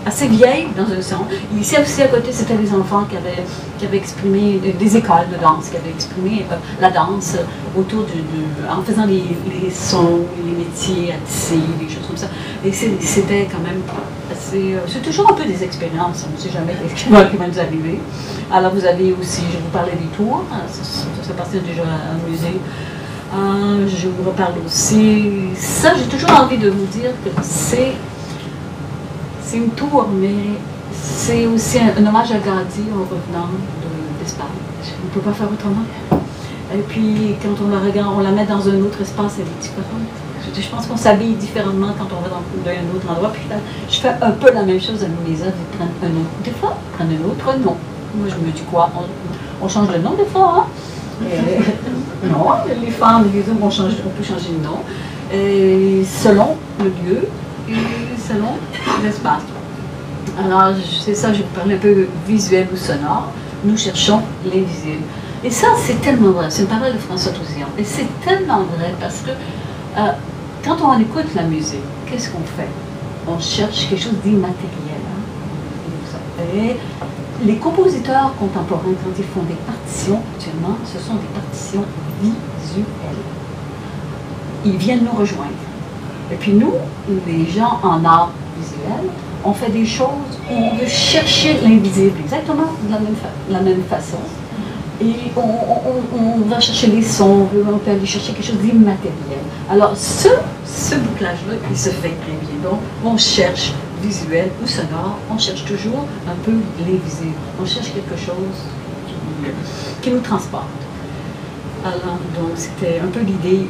assez vieilles dans un sens. Ici aussi à côté, c'était des enfants qui avaient exprimé, des écoles de danse, qui avaient exprimé la danse autour en faisant les sons, les métiers à tisser, des choses comme ça. Et c'était quand même assez... c'est toujours un peu des expériences, on ne sait jamais ce qui va nous arriver. Alors vous avez aussi, je vous parlais des tours, ça appartient déjà à un musée. Je vous reparle aussi... Ça, j'ai toujours envie de vous dire que c'est une tour, mais c'est aussi un hommage à Gandhi en revenant d'Espagne. On ne peut pas faire autrement. Et puis, quand on la regarde, on la met dans un autre espace, elle est différente. Je pense qu'on s'habille différemment quand on va dans un autre endroit. Puis je fais un peu la même chose avec mes œuvres. Ils prennent un autre. Des fois, ils prennent un autre nom. Moi, je me dis quoi? On change de nom des fois, hein? Non, les femmes, les hommes, on peut changer de nom. Et selon le lieu et selon l'espace. Alors, c'est ça, je vais vous parler un peu visuel ou sonore. Nous cherchons l'invisible. Et ça, c'est tellement vrai. C'est une parole de François Touzian. Et c'est tellement vrai parce que quand on écoute la musique, qu'est-ce qu'on fait? On cherche quelque chose d'immatériel. Hein? Et les compositeurs contemporains, quand ils font des partitions, actuellement, ce sont des partitions visuelles. Ils viennent nous rejoindre. Et puis nous, les gens en art visuel, on fait des choses où on veut chercher l'invisible, exactement de la même façon. Et on va chercher les sons, on peut aller chercher quelque chose d'immatériel. Alors ce bouclage-là, il se fait très bien. Donc on cherche visuel ou sonore, on cherche toujours un peu l'invisible. On cherche quelque chose qui nous transporte. Alors donc c'était un peu l'idée,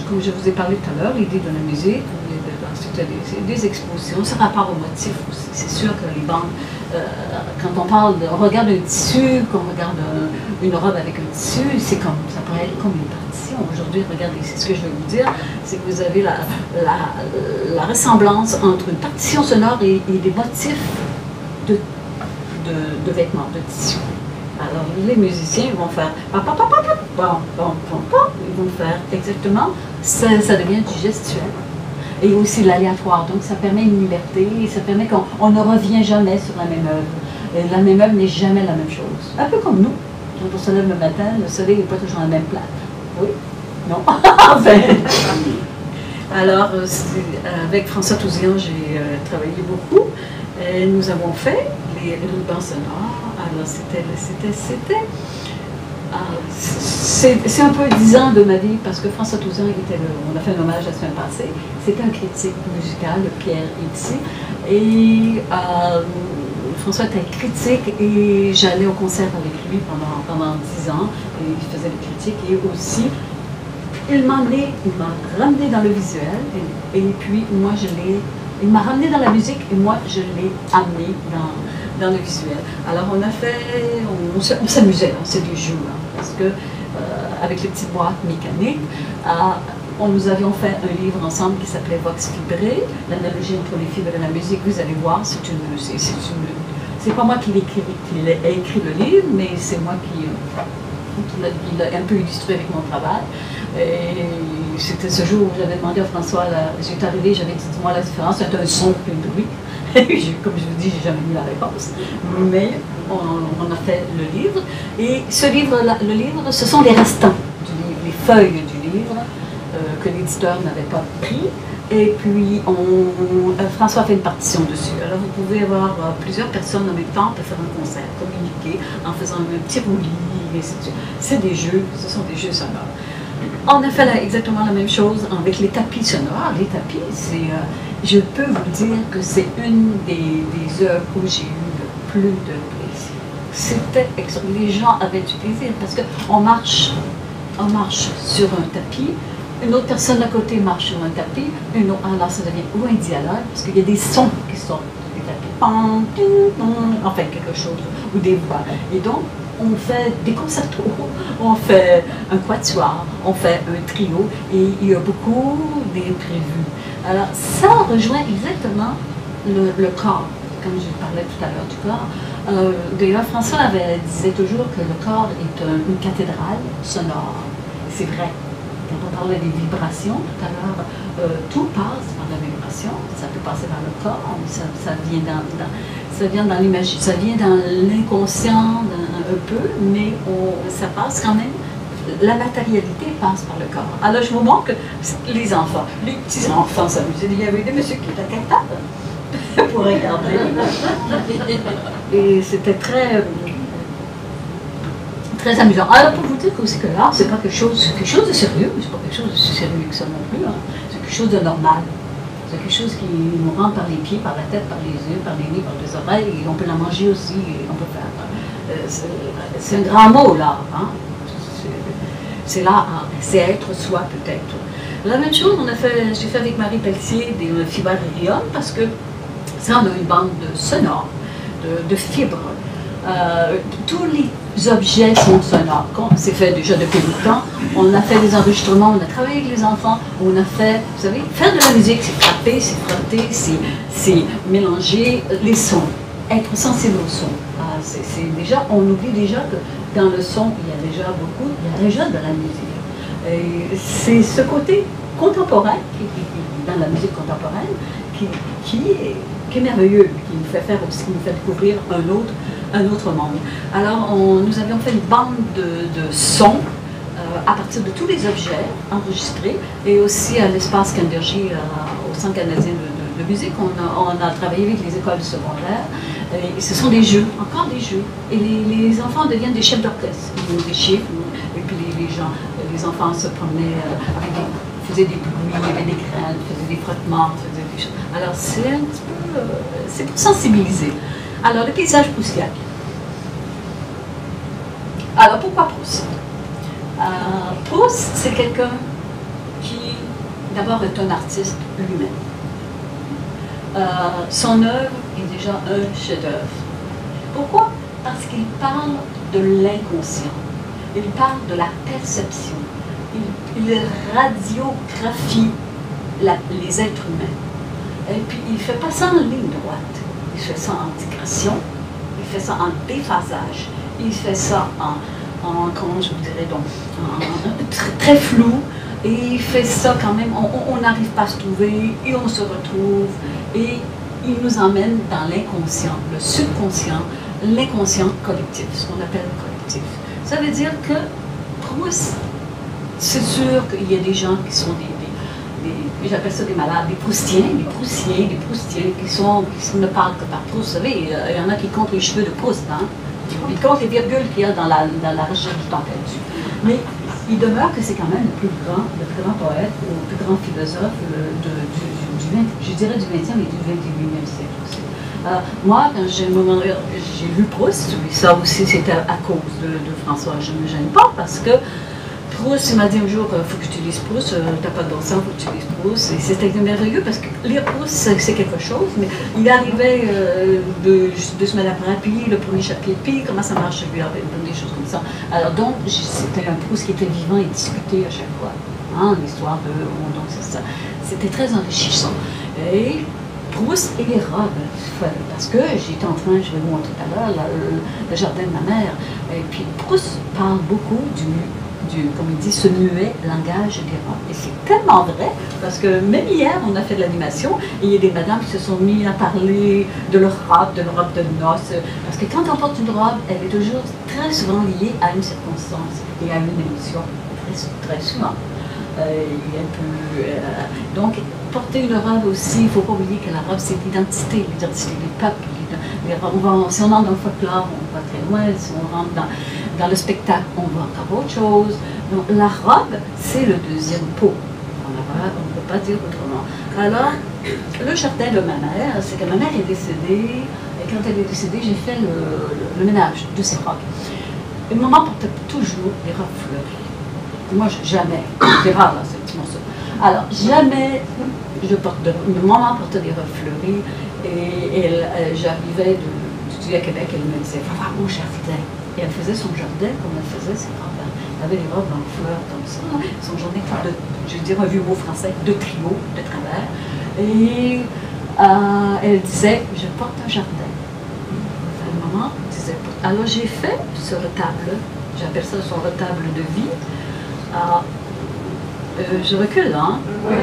comme je vous ai parlé tout à l'heure, l'idée de la musique, c'était des expositions, ça rapport au motif aussi. C'est sûr que les bandes, quand on regarde un tissu, quand on regarde une robe avec un tissu, ça pourrait être comme une partition. Aujourd'hui, regardez, c'est ce que je veux vous dire, c'est que vous avez la ressemblance entre une partition sonore et des motifs de vêtements, de tissu. Alors, les musiciens vont faire ils vont faire exactement, ça devient du gestuel. Et aussi l'aléatoire, donc ça permet une liberté, et ça permet qu'on ne revient jamais sur la même œuvre. Et la même œuvre n'est jamais la même chose. Un peu comme nous. Quand on se lève le matin, le soleil n'est pas toujours à la même place. Oui? Non? Enfin. Alors, avec François Touzian, j'ai travaillé beaucoup. Et nous avons fait les rubans sonores. Alors, c'est un peu 10 ans de ma vie parce que François Touzian on a fait un hommage la semaine passée. C'était un critique musical, Pierre ici. Et François était critique et j'allais au concert avec lui pendant 10 ans. Et il faisait des critiques et aussi il m'a ramené dans le visuel et puis moi il m'a ramené dans la musique et moi je l'ai amené dans le visuel. Alors on s'amusait, on faisait des jeux, hein, parce que avec les petites boîtes mécaniques, nous avions fait un livre ensemble qui s'appelait Vox Fibré, l'analogie entre les fibres de la musique. Vous allez voir, c'est pas moi qui l'ai écrit le livre, mais c'est moi qui l'a un peu illustré avec mon travail. Et c'était ce jour où j'avais demandé à François, j'étais arrivée, j'avais dit, dis-moi la différence, c'est un son et un bruit. Comme je vous dis, j'ai jamais eu la réponse. Mais on a fait le livre. Et ce livre-là, le livre, ce sont les restants du livre, les feuilles du livre que l'éditeur n'avait pas pris. Et puis, François a fait une partition dessus. Alors, vous pouvez avoir plusieurs personnes en même temps pour faire un concert, communiquer en faisant un petit roulis, et c'est des jeux, ce sont des jeux sonores. On a fait exactement la même chose avec les tapis sonores. Les tapis, je peux vous dire que c'est une des œuvres où j'ai eu le plus de plaisir. Les gens avaient du plaisir parce qu'on marche sur un tapis, une autre personne à côté marche sur un tapis, une autre, alors ça devient ou un dialogue, parce qu'il y a des sons qui sortent des tapis, enfin quelque chose, ou des voix. Et donc, on fait des concertos, on fait un quatuor, on fait un trio, et il y a beaucoup d'imprévus. Alors, ça rejoint exactement le corps, comme je parlais tout à l'heure du corps. D'ailleurs, François disait toujours que le corps est une cathédrale sonore. C'est vrai. Quand on parlait des vibrations tout à l'heure, tout passe par la vibration. Ça peut passer dans le corps, ça vient dans l'imaginaire, ça vient dans l'inconscient un peu, mais ça passe quand même. La matérialité passe par le corps. Alors je vous montre que les enfants, les petits-enfants s'amusaient. Il y avait des messieurs qui étaient capables pour regarder. Et c'était très amusant. Alors pour vous dire aussi que l'art, c'est pas quelque chose de sérieux, mais c'est pas quelque chose de si sérieux que ça non plus. Hein. C'est quelque chose de normal. C'est quelque chose qui nous rentre par les pieds, par la tête, par les yeux, par les nez, par les oreilles, et on peut la manger aussi, et on peut faire. C'est un grand mot, l'art. Hein? C'est l'art, c'est être soi, peut-être. La même chose, j'ai fait avec Marie Pelletier des fibrarium, parce que ça, on a une bande sonore, de fibres. Tous les objets sont sonores. C'est fait déjà depuis longtemps. On a fait des enregistrements, on a travaillé avec les enfants, on a fait, vous savez, faire de la musique, c'est frapper, c'est frotter, c'est mélanger les sons, être sensible au son. C'est déjà, on oublie déjà que dans le son, il y a déjà de la musique. Et c'est ce côté contemporain, dans la musique contemporaine, qui est merveilleux, qui nous fait faire aussi, qui nous fait découvrir un autre monde. Alors, nous avions fait une bande de sons à partir de tous les objets enregistrés, et aussi à l'espace Candergy, au Centre canadien de musique. On a travaillé avec les écoles secondaires, et ce sont des jeux, encore des jeux. Et les enfants deviennent des chefs d'orchestre. Ils ont des chiffres, et puis les enfants se promenaient faisaient des bruits, il y avait des graines, faisaient des frottements, faisaient des choses. Alors, c'est un petit peu, c'est pour sensibiliser. Alors, le paysage proustiaque. Alors, pourquoi Proust? Proust, c'est quelqu'un qui, d'abord, est un artiste lui-même. Son œuvre est déjà un chef-d'œuvre. Pourquoi? Parce qu'il parle de l'inconscient. Il parle de la perception. Il radiographie les êtres humains. Et puis, il ne fait pas ça en ligne droite. Il fait ça en digression. Il fait ça en déphasage. Il fait ça comment je vous dirais donc, très flou. Et il fait ça quand même, on n'arrive pas à se trouver, et on se retrouve, et il nous emmène dans l'inconscient, le subconscient, l'inconscient collectif, ce qu'on appelle le collectif. Ça veut dire que Proust, c'est sûr qu'il y a des gens qui sont j'appelle ça des malades, des proustiens, qui ne parlent que par Proust. Vous savez, il y en a qui comptent les cheveux de Proust, hein? Ils comptent les virgules qu'il y a dans la recherche du temps perdu. Mais il demeure que c'est quand même le plus grand poète, le plus grand philosophe je dirais du 20e et du 21e siècle aussi. Moi, quand j'ai lu Proust, ça aussi c'était à cause de François, je ne me gêne pas, parce que Proust, il m'a dit un jour, il faut que tu lises Proust, t'as pas de bon sens, il faut que tu lises Proust. Et c'était merveilleux parce que lire Proust, c'est quelque chose, mais il arrivait 2 semaines après, puis le premier chapitre, puis comment ça marche, lui avait des choses comme ça. Alors donc, c'était un Proust qui était vivant et discuté à chaque fois. Hein, l'histoire de... Donc c'est ça. C'était très enrichissant. Et Proust et les robes, parce que j'étais en train, je vais vous montrer tout à l'heure, le jardin de ma mère. Et puis Proust parle beaucoup comme il dit, ce muet langage des robes. Et c'est tellement vrai, parce que même hier, on a fait de l'animation, et il y a des madames qui se sont mis à parler de leur robe de noces. Parce que quand on porte une robe, elle est toujours très souvent liée à une circonstance et à une émotion, très souvent. Donc, porter une robe aussi, il ne faut pas oublier que la robe, c'est l'identité des peuples. Si on entre dans le folklore, on va très loin. Si on rentre dans le spectacle, on voit encore autre chose. Donc, la robe, c'est le deuxième pot. On ne peut pas dire autrement. Alors, le jardin de ma mère, c'est que ma mère est décédée, et quand elle est décédée, j'ai fait le ménage de ses robes. Et maman portait toujours des robes fleuries. Moi, jamais. C'est rare, là, c'est ça. Alors, jamais maman portait des robes fleuries, et j'arrivais d'étudier à Québec, elle me disait, va voir mon jardin. Et elle faisait son jardin comme elle faisait ses robes. Elle avait des robes en fleurs comme ça. Son jardin, je vais dire un vieux mot français, de trio, de travers. Et elle disait, je porte un jardin. Maman disait, alors j'ai fait ce retable, j'appelle ça son retable de vie. Je recule, hein? Oui.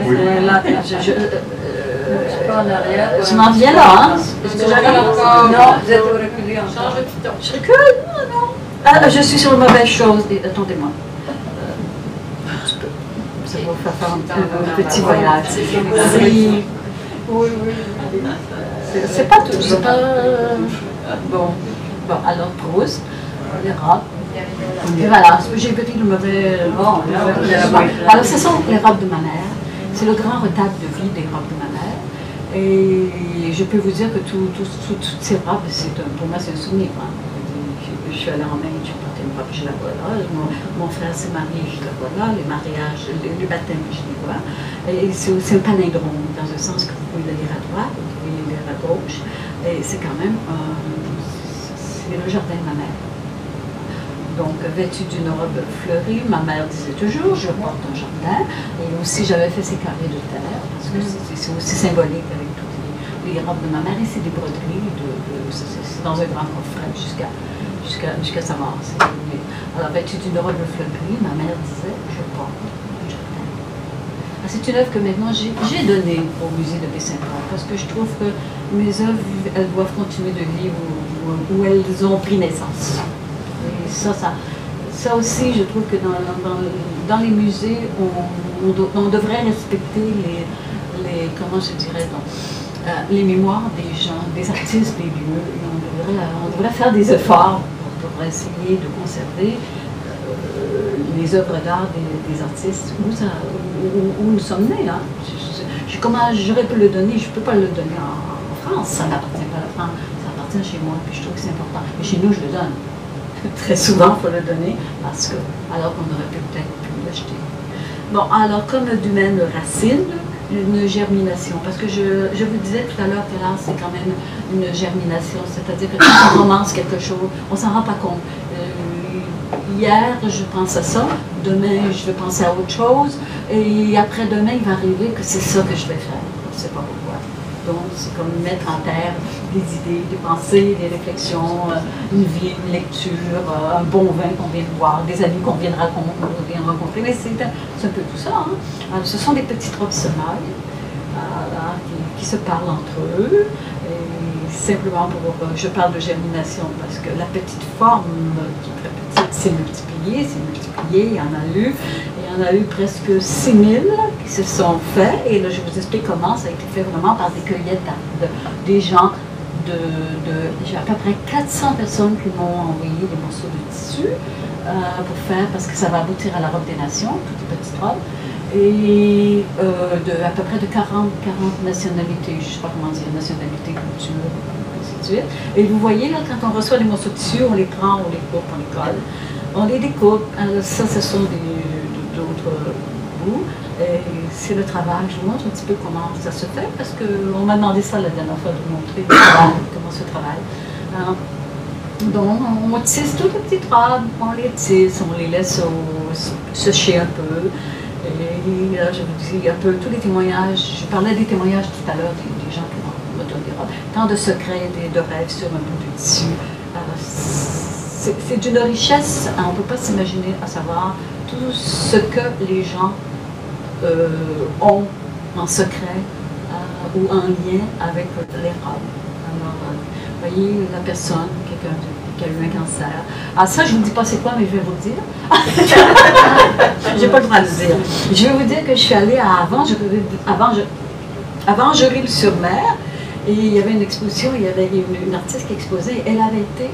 Pas en arrière. Je m'en viens là, hein? Est-ce que j'arrive encore? Non, vous êtes reculé encore. Change de piton. Je recule? Non. Ah, je suis sur une mauvaise chose. Attendez-moi. Ça va faire un petit voyage. Oui. C'est pas tout. C'est pas... Bon, alors Proust, les robes. Et voilà, j'ai pris le mauvais... Alors, ce sont les robes de ma mère. C'est le grand retable de vie des robes de ma mère. Et je peux vous dire que toutes ces robes, pour moi, c'est un souvenir. Hein. Je suis allée en Inde, j'ai porté une robe, je la vois là. Mon frère s'est marié, je la vois là. Les mariages, le baptême, je les vois. Et c'est un palindrome, dans le sens que vous pouvez le lire à droite, vous pouvez le lire à gauche. Et c'est quand même c'est le jardin de ma mère. Donc, vêtue d'une robe fleurie, ma mère disait toujours, je porte un jardin. Et aussi, j'avais fait ces carrés de terre, parce que c'est aussi symbolique avec toutes les robes de ma mère. Et c'est des broderies, c'est dans un grand coffret jusqu'à sa mort. Alors, vêtue d'une robe fleurie, ma mère disait, je porte un jardin. C'est une œuvre que maintenant j'ai donnée au musée de Baie-Saint-Paul, parce que je trouve que mes œuvres, elles doivent continuer de vivre où elles ont pris naissance. Et ça aussi, je trouve que dans les musées, on devrait respecter comment je dirais, les mémoires des gens, des artistes, des lieux. Et on devrait faire des efforts pour essayer de conserver les œuvres d'art des artistes où nous sommes nés. Hein. Comment j'aurais pu le donner? Je ne peux pas le donner en France, ça n'appartient pas à la France, ça appartient chez moi, puis je trouve que c'est important. Mais chez nous, je le donne. Très souvent, il faut le donner, alors qu'on aurait peut-être pu l'acheter. Bon, alors, comme domaine racine, une germination, parce que je vous disais tout à l'heure que l'art, c'est quand même une germination, c'est-à-dire que quand on romance quelque chose, on ne s'en rend pas compte. Hier, je pense à ça, demain, je vais penser à autre chose, et après-demain, il va arriver que c'est ça que je vais faire. Je ne sais pas pourquoi. Donc, c'est comme mettre en terre des idées, des pensées, des réflexions, une vie, une lecture, un bon vin qu'on vient de boire, des amis qu'on vient de rencontrer. Mais c'est un peu tout ça. Hein? Alors, ce sont des petites robes semailles qui se parlent entre eux. Et simplement je parle de germination parce que la petite forme qui est très petite s'est multipliée, il y en a eu. Il y en a eu presque 6000 qui se sont faits, et là je vous explique comment ça a été fait vraiment par des cueillettes des gens, j'ai à peu près 400 personnes qui m'ont envoyé des morceaux de tissu pour faire, parce que ça va aboutir à la robe des nations, toutes les petites robes, et à peu près de 40 nationalités, je ne sais pas comment dire, nationalités, culture, ainsi de suite. Et vous voyez là, quand on reçoit des morceaux de tissu, on les prend, on les coupe, on les colle, on les découpe. Alors, ça, ce sont d'autres bouts. C'est le travail. Je vous montre un petit peu comment ça se fait, parce qu'on m'a demandé ça la dernière fois, de vous montrer comment se travaille. Donc, on tisse toutes les petites robes, on les tisse, on les laisse sécher un peu. Et là, je vous dis un peu tous les témoignages. Je parlais des témoignages tout à l'heure des gens qui me donnent des robes. Tant de secrets, de rêves sur un bout de tissu. C'est d'une richesse, on ne peut pas s'imaginer, à savoir tout ce que les gens ont en secret ou en lien avec les robes. Alors, vous voyez, la personne, quelqu'un qui a eu un cancer. Alors ça, je ne vous dis pas c'est quoi, mais je vais vous le dire. Je n'ai pas le droit de le dire. Je vais vous dire que je suis allée à Avengeril-sur-Mer, et il y avait une exposition, il y avait une artiste qui exposait, elle avait été,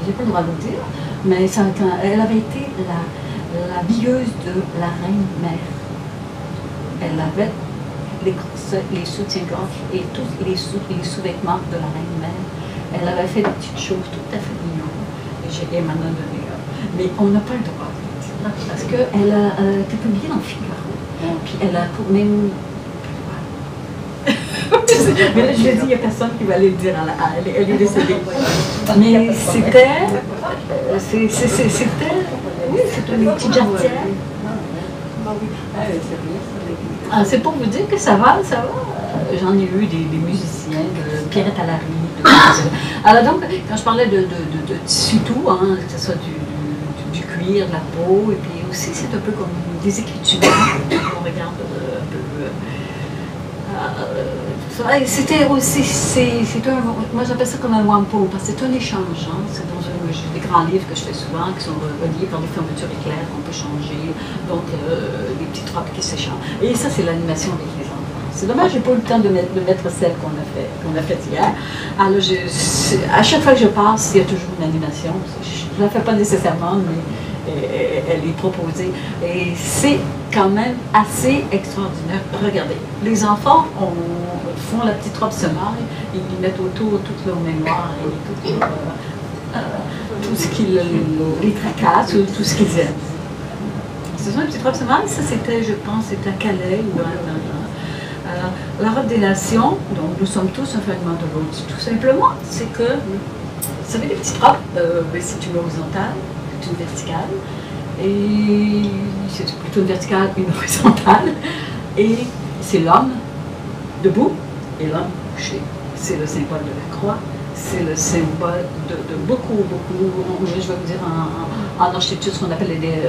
j'ai pas le droit de le dire, mais elle avait été la billeuse de la reine mère. Elle avait les corsets, les soutiens-gorge et tous les sous-vêtements de la reine mère. Elle avait fait des petites choses tout à fait mignonnes. Et m'en a donné un. Mais on n'a pas le droit de le dire. Parce qu'elle a été publiée dans Figaro. Puis elle a même. Mais là, je l'ai dit, il n'y a personne qui va aller le dire. Elle est décédée. Mais c'était. Oui, c'était une petite jarretière. C'est pour vous dire que ça va. J'en ai eu des musiciens, de Pierrette Allary. Alors donc, quand je parlais de tissu tout, hein, que ce soit du cuir, de la peau, et puis aussi c'est un peu comme des écritures. On regarde un peu tout ça. Et c'était aussi, moi j'appelle ça comme un wampo, parce que c'est un échange. Hein, c'est dans des grands livres que je fais souvent, qui sont reliés par des fermetures éclair qu'on peut changer, donc des petites robes qui s'échangent. Et ça, c'est l'animation avec les enfants. C'est dommage, j'ai pas eu le temps de mettre celle qu'on a faite hier. Alors, à chaque fois que je passe, il y a toujours une animation. Je ne la fais pas nécessairement, mais elle est proposée. Et c'est quand même assez extraordinaire. Regardez, les enfants font la petite robe semaille, ils mettent autour toute leur mémoire et tout ce qui les tracasse, tout ce qu'ils aiment. Ce sont les petites robes semaille, ça c'était, je pense, c'était à Calais ou la robe des nations, donc nous sommes tous un fragment de l'autre. Tout simplement, c'est que, vous savez, les petites robes, c'est une horizontale, c'est une verticale, et c'est plutôt une verticale, une horizontale, et c'est l'homme debout et l'homme couché. C'est le symbole de la croix, c'est le symbole de beaucoup, je vais vous dire en architecture, ce qu'on appelle des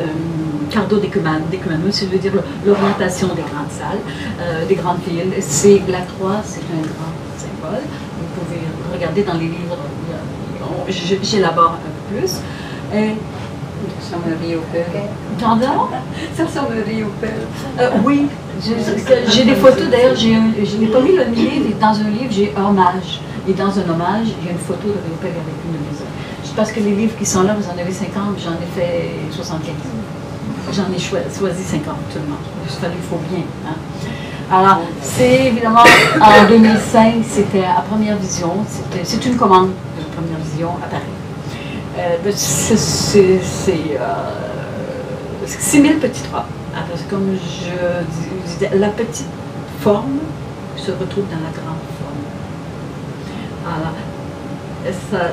cardo decumanus, c'est, je veux dire l'orientation des grandes salles, des grandes villes. C'est la croix, c'est un grand symbole. Vous pouvez regarder dans les livres, j'élabore un peu plus. Et, ça ressemble à Riopel. pardon? Ça ressemble à Riopel. Oui, j'ai des photos, d'ailleurs, je n'ai pas mis le livre, et dans un livre, j'ai hommage. Et dans un hommage, il y a une photo de Riopel avec une de mes œuvres. Parce que les livres qui sont là, vous en avez 50, j'en ai fait 75. J'en ai choisi 50 seulement. Il faut bien. Hein? Alors, c'est évidemment, en 2005, c'était à Première Vision, c'est une commande de Première Vision à Paris. C'est 6000 petites robes. Parce que comme je disais, la petite forme se retrouve dans la grande forme. Alors,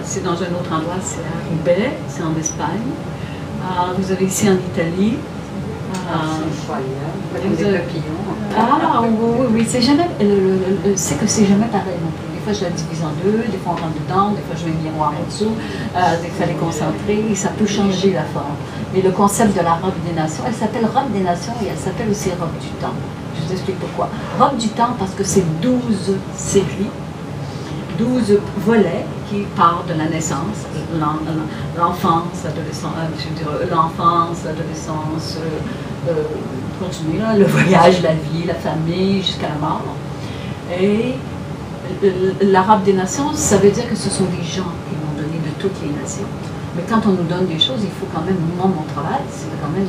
c'est dans un autre endroit, c'est à Roubaix, c'est en Espagne. Vous avez ici en Italie. Des papillons. Oui, c'est jamais, c'est que c'est jamais pareil non plus. Des fois, je la divise en deux, des fois on rentre dedans, des fois je mets un miroir en dessous, des fois elle est concentrée, et ça peut changer la forme. Mais le concept de la robe des nations, elle s'appelle robe des nations et elle s'appelle aussi robe du temps. Je vous explique pourquoi. Robe du temps parce que c'est 12 séries, 12 volets qui partent de la naissance, l'enfance, l'adolescence, continuer là, le voyage, la vie, la famille, jusqu'à la mort. Et la robe des nations, ça veut dire que ce sont des gens qui m'ont donné de toutes les nations. Mais quand on nous donne des choses, il faut quand même, moi, mon travail, c'est quand même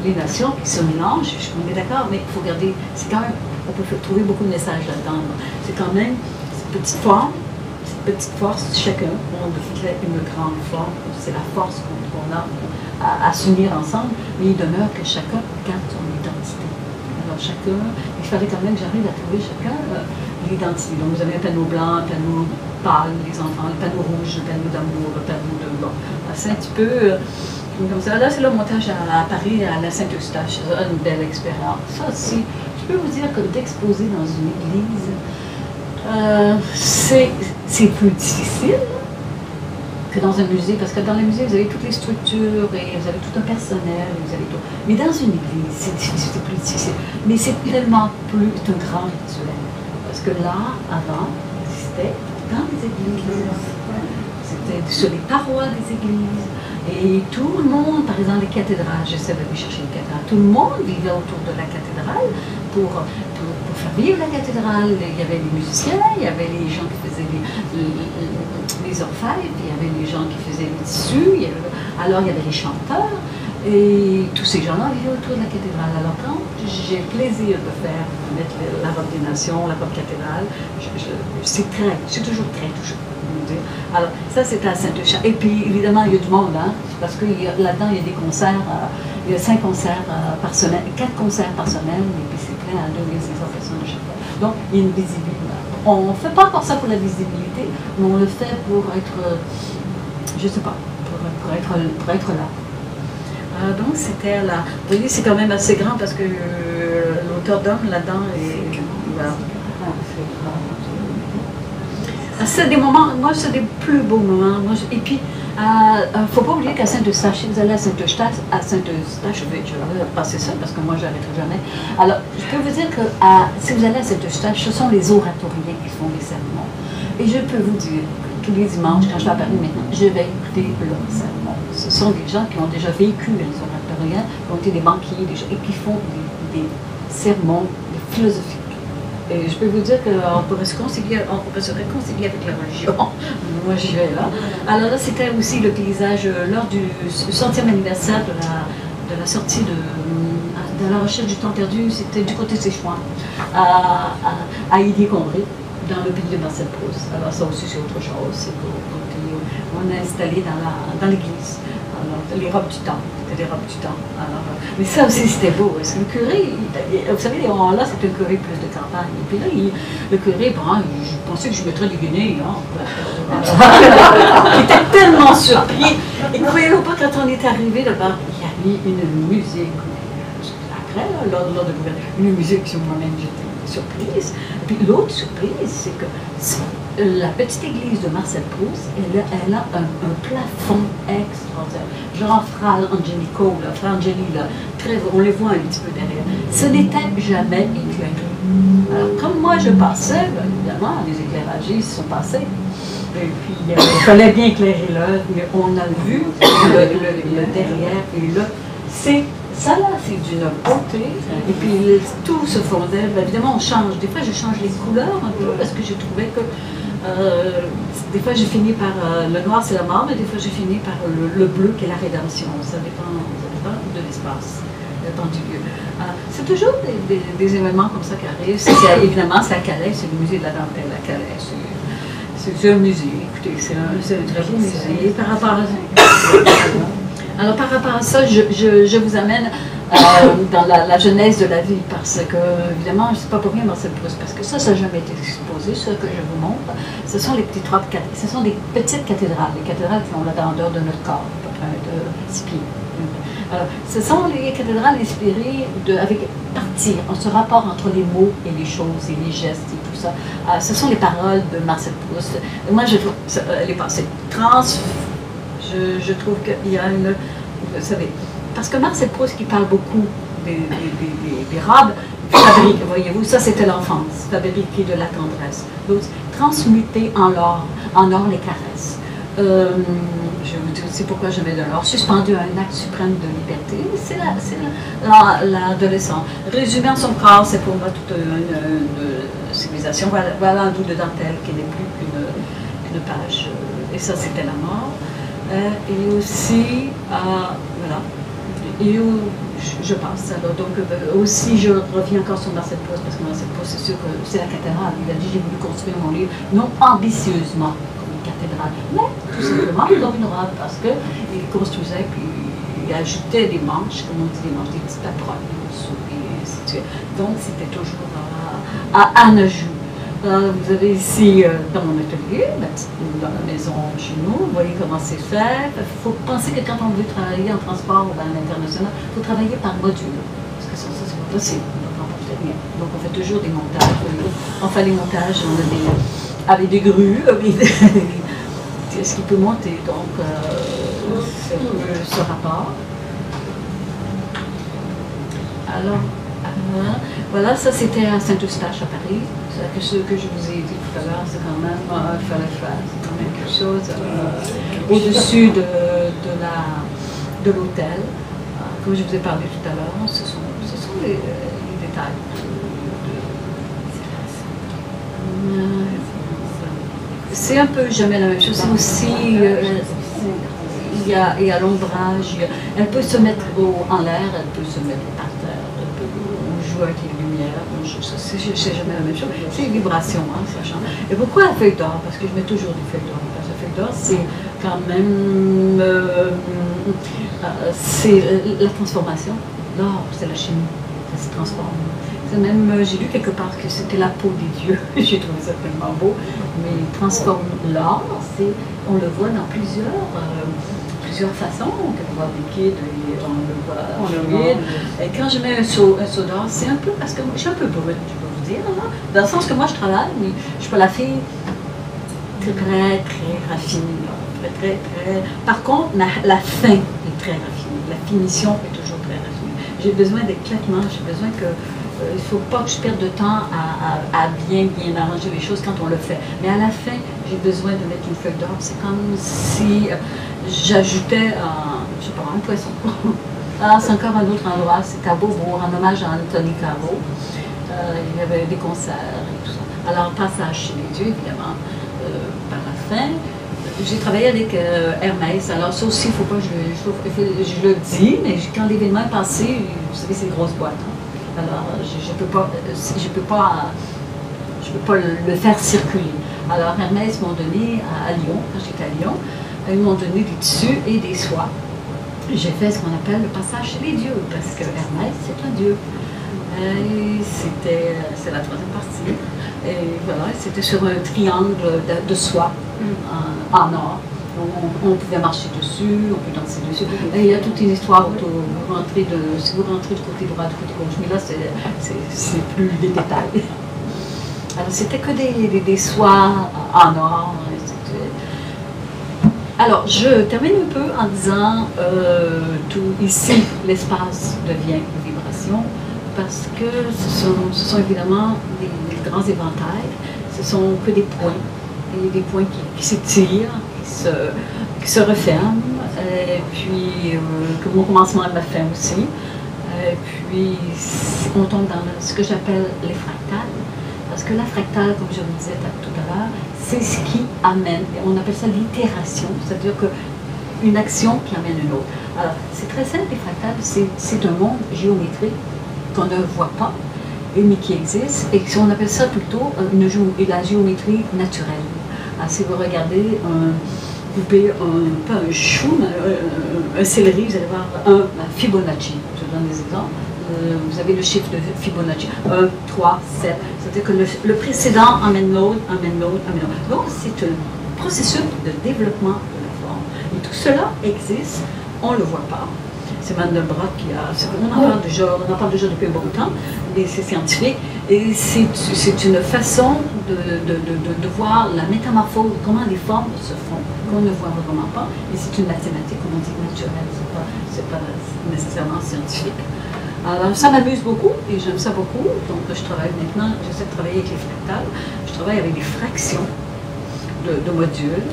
les nations qui se mélangent, on est d'accord, mais il faut garder, c'est quand même, on peut trouver beaucoup de messages là-dedans. C'est quand même cette petite forme, cette petite force, chacun, on fait une grande forme, c'est la force qu'on a à s'unir ensemble, mais il demeure que chacun garde son identité. Alors chacun, il fallait quand même que j'arrive à trouver chacun l'identité. Donc vous avez un panneau blanc, un panneau pâle, les enfants, le panneau rouge, le panneau d'amour, le panneau de... Bon, c'est un petit peu comme ça. Là, c'est le montage à Paris, à la Saint-Eustache. C'est une belle expérience. Ça aussi, je peux vous dire que d'exposer dans une église, c'est plus difficile que dans un musée, parce que dans les musées, vous avez toutes les structures, et vous avez tout un personnel, vous avez tout. Mais dans une église, c'est plus difficile. Mais c'est tellement plus un grand rituel. Parce que là, avant, existait dans les églises. C'était sur les parois des églises. Et tout le monde, par exemple, les cathédrales, j'essaie d'aller chercher une cathédrale, tout le monde vivait autour de la cathédrale pour faire vivre la cathédrale. Il y avait les musiciens, il y avait les gens qui faisaient les orfèvres, il y avait les gens qui faisaient les tissus, alors il y avait les chanteurs, et tous ces gens-là vivaient autour de la cathédrale. Alors quand j'ai le plaisir de mettre la robe des nations, la robe cathédrale, c'est toujours très touchant. Alors ça c'était à Saint-Eustache. Et puis évidemment il y a du monde, hein, parce que là-dedans il y a des concerts, il y a 5 concerts par semaine, 4 concerts par semaine, et puis c'est plein à 2500 personnes à chaque fois. Donc il y a une visibilité. On ne fait pas pour ça pour la visibilité, mais on le fait pour être, je sais pas, pour être là. Donc c'était là. Vous voyez, c'est quand même assez grand parce que l'auteur d'homme là-dedans est... Voilà. C'est des moments, moi c'est des plus beaux moments. Et puis, il ne faut pas oublier qu'à Saint-Eustache, si vous allez à Saint-Eustache, je vais passer ça parce que moi je n'arrêterai jamais. Alors, je peux vous dire que si vous allez à Saint-Eustache, ce sont les oratoriens qui font les sermons. Et je peux vous dire que tous les dimanches, quand je vais à Paris maintenant, je vais écouter leurs sermons. Ce sont des gens qui ont déjà vécu les oratoriens, qui ont été des banquiers, et qui font des sermons philosophiques. Et je peux vous dire qu'on pourrait se réconcilier avec la religion. Moi, j'y vais là. Alors là, c'était aussi le paysage lors du 100e anniversaire de la sortie de La Recherche du temps perdu. C'était du côté de Séchouan, à Idi-Congré, dans le pays de Marcel Proust. Alors ça aussi, c'est autre chose. C'est on est installé dans l'église. Les robes du temps, c'était les robes du temps. Alors, mais ça aussi c'était beau, parce que le curé, vous savez, là c'était un curé plus de campagne. Et puis là, le curé, bon, je pensais que je mettrais du guenilles. Hein. Il était tellement surpris. Et croyez-le pas, quand on est arrivé là-bas, il y avait une musique. Après, là, lors de gouvernement, une musique sur moi-même, j'étais surprise. Et puis l'autre surprise, c'est que la petite église de Marcel Proust, elle a un plafond extraordinaire. Genre Fra Angelico, Fra Angeli, là, on les voit un petit peu derrière. Ce n'était jamais éclairé. Alors, comme moi je passais, ben, évidemment, les éclairagistes sont passés. Et puis, il fallait bien éclairer l'œuvre, mais on a vu le derrière et là, ça là, c'est d'une beauté. Et puis tout se fondait. Ben, évidemment, on change. Des fois, je change les couleurs un peu parce que je trouvais que des fois, j'ai fini par le noir, c'est la mort, mais des fois, j'ai fini par le bleu qui est la rédemption. Ça dépend de l'espace, ça dépend du lieu. C'est toujours des événements comme ça qui arrivent. Évidemment, c'est à Calais, c'est le musée de la dentelle à Calais. C'est un musée, écoutez, c'est un très beau musée. Alors, par rapport à ça, je vous amène dans la genèse de la ville, parce que, évidemment, je ne sais pas pour rien Marcel Proust, parce que ça n'a jamais été exposé, ce que je vous montre. Ce sont les petites robes, ce sont des petites cathédrales, les cathédrales qui ont la grandeur de notre corps, à peu près de 6 pieds. Alors, ce sont les cathédrales inspirées avec partir, ce rapport entre les mots et les choses et les gestes et tout ça. Ce sont les paroles de Marcel Proust. Moi, je trouve, les pensées je trouve qu'il y a une, vous savez, parce que Marcel Proust qui parle beaucoup des robes, fabrique, voyez-vous, ça c'était l'enfance, fabriquer de la tendresse. L'autre, transmuter en or les caresses. Je vais vous dire aussi pourquoi je mets de l'or, suspendu à un acte suprême de liberté, c'est l'adolescent. Résumant son corps, c'est pour moi toute une civilisation. Voilà un bout de dentelle qui n'est plus qu'une page, et ça c'était la mort. Et aussi, voilà, et où je passe. Alors, donc, aussi, je reviens encore sur Marcel Proust, parce que Marcel Proust, c'est sûr que c'est la cathédrale. Il a dit, j'ai voulu construire mon livre, non ambitieusement, comme une cathédrale, mais tout simplement comme une robe, parce qu'il construisait, puis il ajoutait des manches, comme on dit, des manches, des petites paperoles, des souris, et ainsi de suite. Donc, c'était toujours un ajout. Vous avez ici, dans mon atelier, dans la maison chez nous, vous voyez comment c'est fait. Il faut penser que quand on veut travailler en transport ou à l'international, il faut travailler par module. Parce que sans ça, c'est pas possible. On ne remporte rien. Donc, on fait toujours des montages. On fait les montages avec des grues, ce qui peut monter. Donc, c'est un peu ce rapport. Alors, voilà, ça c'était à Saint-Eustache à Paris. Que ce que je vous ai dit tout à l'heure, c'est quand même il fallait faire, c'est quand même quelque chose au-dessus de l'hôtel. Comme je vous ai parlé tout à l'heure, ce sont les détails. C'est un peu jamais la même chose. C'est aussi, il y a l'ombrage. Elle peut se mettre en l'air, elle peut se mettre par terre. On joue avec les lumières. C'est jamais la même chose. C'est une vibration, hein, ça change. Et pourquoi la feuille d'or? Parce que je mets toujours des feuilles d'or. Parce que la feuille d'or, c'est quand même c'est la transformation. L'or, c'est la chimie. Ça se transforme. Même, j'ai lu quelque part que c'était la peau des dieux. J'ai trouvé ça tellement beau. Mais transforme l'or, on le voit dans plusieurs façons. On peut voir liquide, on le voit fluide. Et quand je mets un seau d'or, c'est un peu parce que je suis un peu brute, je peux vous dire, là. Dans le sens que moi je travaille, mais je ne suis pas la fille très raffinée. Très. Par contre, la fin est très raffinée. La finition est toujours très raffinée. J'ai besoin d'éclatement, j'ai besoin que. Il ne faut pas que je perde de temps à bien arranger les choses quand on le fait. Mais à la fin, j'ai besoin de mettre une feuille d'or. C'est comme si j'ajoutais, je sais pas, un poisson. Ah, c'est encore un autre endroit, c'est à Beaubourg, en hommage à Anthony Caro. il y avait des concerts et tout ça. Alors, passage chez les dieux, évidemment, par la fin. J'ai travaillé avec Hermès, alors ça aussi, il ne faut pas que je le dis, mais quand l'événement est passé, vous savez, c'est une grosse boîte. Hein. Alors, je ne peux pas le faire circuler. Alors, Hermès m'ont donné à Lyon, quand j'étais à Lyon, ils m'ont donné des tissus et des soies. J'ai fait ce qu'on appelle le passage chez les dieux, parce que Hermès, c'est un dieu. C'est la troisième partie. Et voilà, c'était sur un triangle de soie en or. On pouvait marcher dessus, on peut danser dessus. Et il y a toute une histoire autour. Si vous rentrez du côté droit, du côté gauche, mais là, c'est plus des détails. Alors, c'était que des soies en or. Alors, je termine un peu en disant ici, l'espace devient une vibration parce que ce sont évidemment des grands éventails, ce sont que des points, et des points qui s'étirent, qui se referment, et puis que mon commencement est ma fin aussi. Et puis, on tombe dans ce que j'appelle les fractales, parce que la fractale, comme je vous disais tout à l'heure, c'est ce qui amène, on appelle ça l'itération, c'est-à-dire qu'une action qui amène une autre. Alors, c'est très simple, les fractales, c'est un monde géométrique qu'on ne voit pas, mais qui existe, et on appelle ça plutôt la géométrie naturelle. Alors, si vous regardez pas un chou, mais un céleri, vous allez voir un Fibonacci, je vous donne des exemples. Vous avez le chiffre de Fibonacci, 1, 3, 7, c'est-à-dire que le précédent amène l'autre, amène l'autre, amène l'autre. Donc c'est un processus de développement de la forme. Et tout cela existe, on ne le voit pas. C'est Mandelbrot qui a... On en parle déjà depuis un bon temps, mais c'est scientifique. Et c'est une façon de voir la métamorphose, comment les formes se font, qu'on ne voit vraiment pas. Et c'est une mathématique, comme on dit, naturelle, c'est pas nécessairement scientifique. Alors, ça m'amuse beaucoup et j'aime ça beaucoup. Donc, je travaille maintenant, j'essaie de travailler avec les fractales. Je travaille avec des fractions de modules.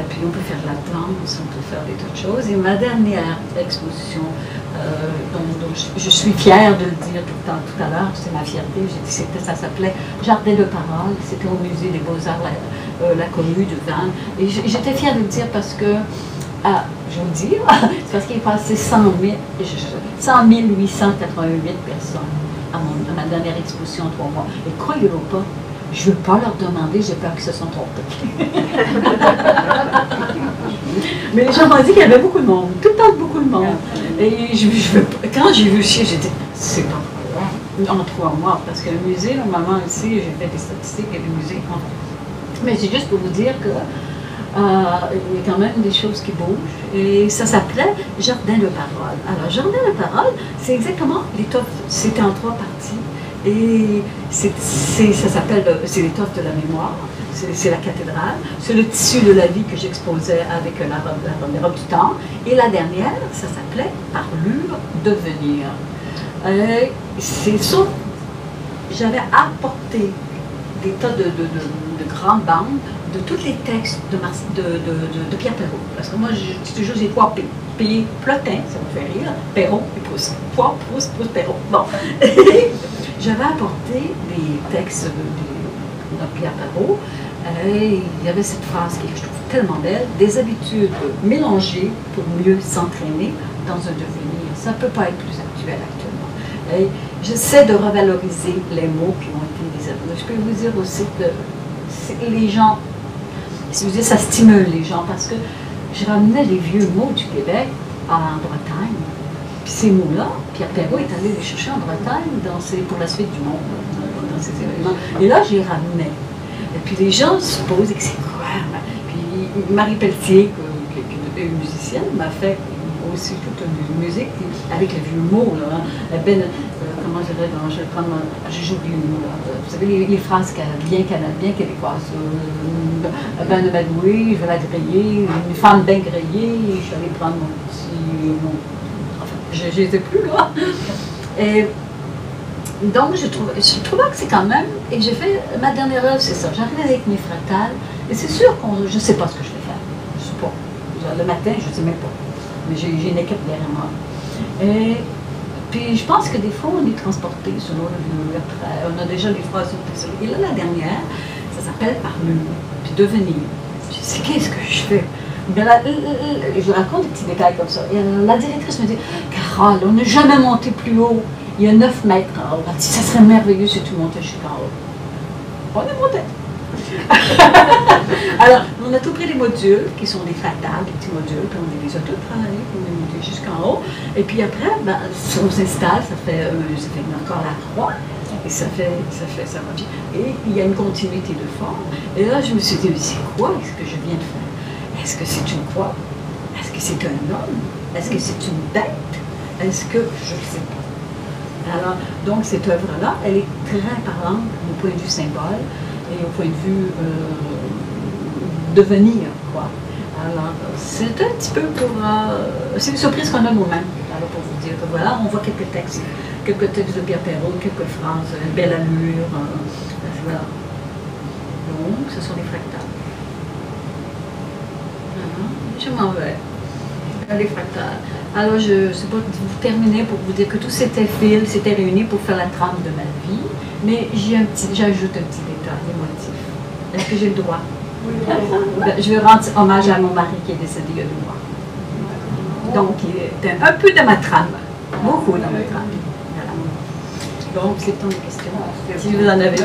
Puis, on peut faire de la danse, on peut faire des tas de choses. Et ma dernière exposition, dont je suis fière de le dire tout à l'heure, c'est ma fierté, ça s'appelait Jardin de parole. C'était au musée des Beaux-Arts, la Commune de Vannes. Et j'étais fière de le dire parce que je vais vous dire, c'est parce qu'il est passé 100 888 personnes à ma dernière exposition en 3 mois. Et croyez-le pas, je ne veux pas leur demander, j'ai peur qu'ils se sont trompés. Mais les gens m'ont dit qu'il y avait beaucoup de monde, tout le temps beaucoup de monde. Et quand j'ai vu le chiffre, j'ai dit, c'est pas vrai, en 3 mois, parce que le musée, normalement ici, j'ai fait des statistiques et le musée, mais c'est juste pour vous dire que il y a quand même des choses qui bougent. Et ça s'appelait Jardin de parole. Alors, Jardin de parole, c'est exactement l'étoffe, c'était en 3 parties. Et ça s'appelle, c'est l'étoffe de la mémoire, c'est la cathédrale, c'est le tissu de la vie que j'exposais avec la robe du temps. Et la dernière, ça s'appelait Parlure, devenir. C'est ça, j'avais apporté des tas de grandes bandes de tous les textes de Pierre Perrault. Parce que moi, je dis toujours, j'ai 3 P. P, Plotin, ça me fait rire, Perrault et Proust. Poids, Proust, Perrault. Bon. J'avais apporté des textes de Pierre Perrault. Et il y avait cette phrase que je trouve tellement belle, des habitudes mélangées pour mieux s'entraîner dans un devenir. Ça ne peut pas être plus actuel actuellement. J'essaie de revaloriser les mots qui ont été des habitudes. Je peux vous dire aussi que les gens, si vous dites, ça stimule les gens, parce que je ramenais les vieux mots du Québec en Bretagne. Puis ces mots-là, Pierre Perrault est allé les chercher en Bretagne pour la suite du monde, dans ces événements. Et là, j'y ramenais. Et puis les gens se posent, c'est quoi? Puis Marie Pelletier, qui est une musicienne, m'a fait aussi toute une musique avec les vieux mots. Là, comment je dirais, j'oublie le mot. Vous savez, les phrases bien québécoises. Ben de Badoué, je vais la griller, une femme bien grillée, je suis allée prendre mon petit. Enfin, je les ai plus là. Et donc, je trouvais que c'est quand même. Et j'ai fait ma dernière œuvre, c'est ça. J'arrive avec mes fractales, et c'est sûr je ne sais pas ce que je vais faire. Je ne sais pas. Le matin, je ne sais même pas. Mais j'ai une équipe derrière moi. Et Puis je pense que des fois, on est transporté selon le lieu. Après, on a déjà des phrases sur et là, la dernière, ça s'appelle parler, puis devenir. Je sais, qu'est-ce que je fais? Ben là, je raconte des petits détails comme ça. Et la directrice me dit, Carole, on n'est jamais monté plus haut. Il y a 9 mètres en haut. Elle dit, ça serait merveilleux si tu montais jusqu'en haut. On est monté. Alors, on a tout pris des modules, qui sont des fractales, des petits modules, puis on les a tous travaillés, puis on est monté jusqu'en haut. Et puis après, ben, on s'installe, ça fait encore la croix, et ça va bien. Et il y a une continuité de forme. Et là, je me suis dit, mais c'est quoi ce que je viens de faire? Est-ce que c'est une croix? Est-ce que c'est un homme? Est-ce que c'est une bête? Est-ce que je ne sais pas? Alors, donc cette œuvre-là, elle est très parlante au point de vue symbole et au point de vue devenir, quoi. Alors, c'est un petit peu pour... c'est une surprise qu'on a nous-mêmes. Alors, pour vous dire que voilà, on voit quelques textes de Pierre Perrault, quelques phrases, une belle allure, voilà. Donc, ce sont les fractales. Je m'en vais. Les fractales. Alors, je ne sais pas, vous terminez pour vous dire que tous ces fils s'étaient réunis pour faire la trame de ma vie, mais j'ajoute un petit détail, des motifs. Est-ce que j'ai le droit? Oui. Je veux rendre hommage à mon mari qui est décédé il y a 2 mois. Donc, il est un peu dans ma trame, beaucoup dans ma trame. Voilà. Donc, c'est le temps de questions. Si vous en avez.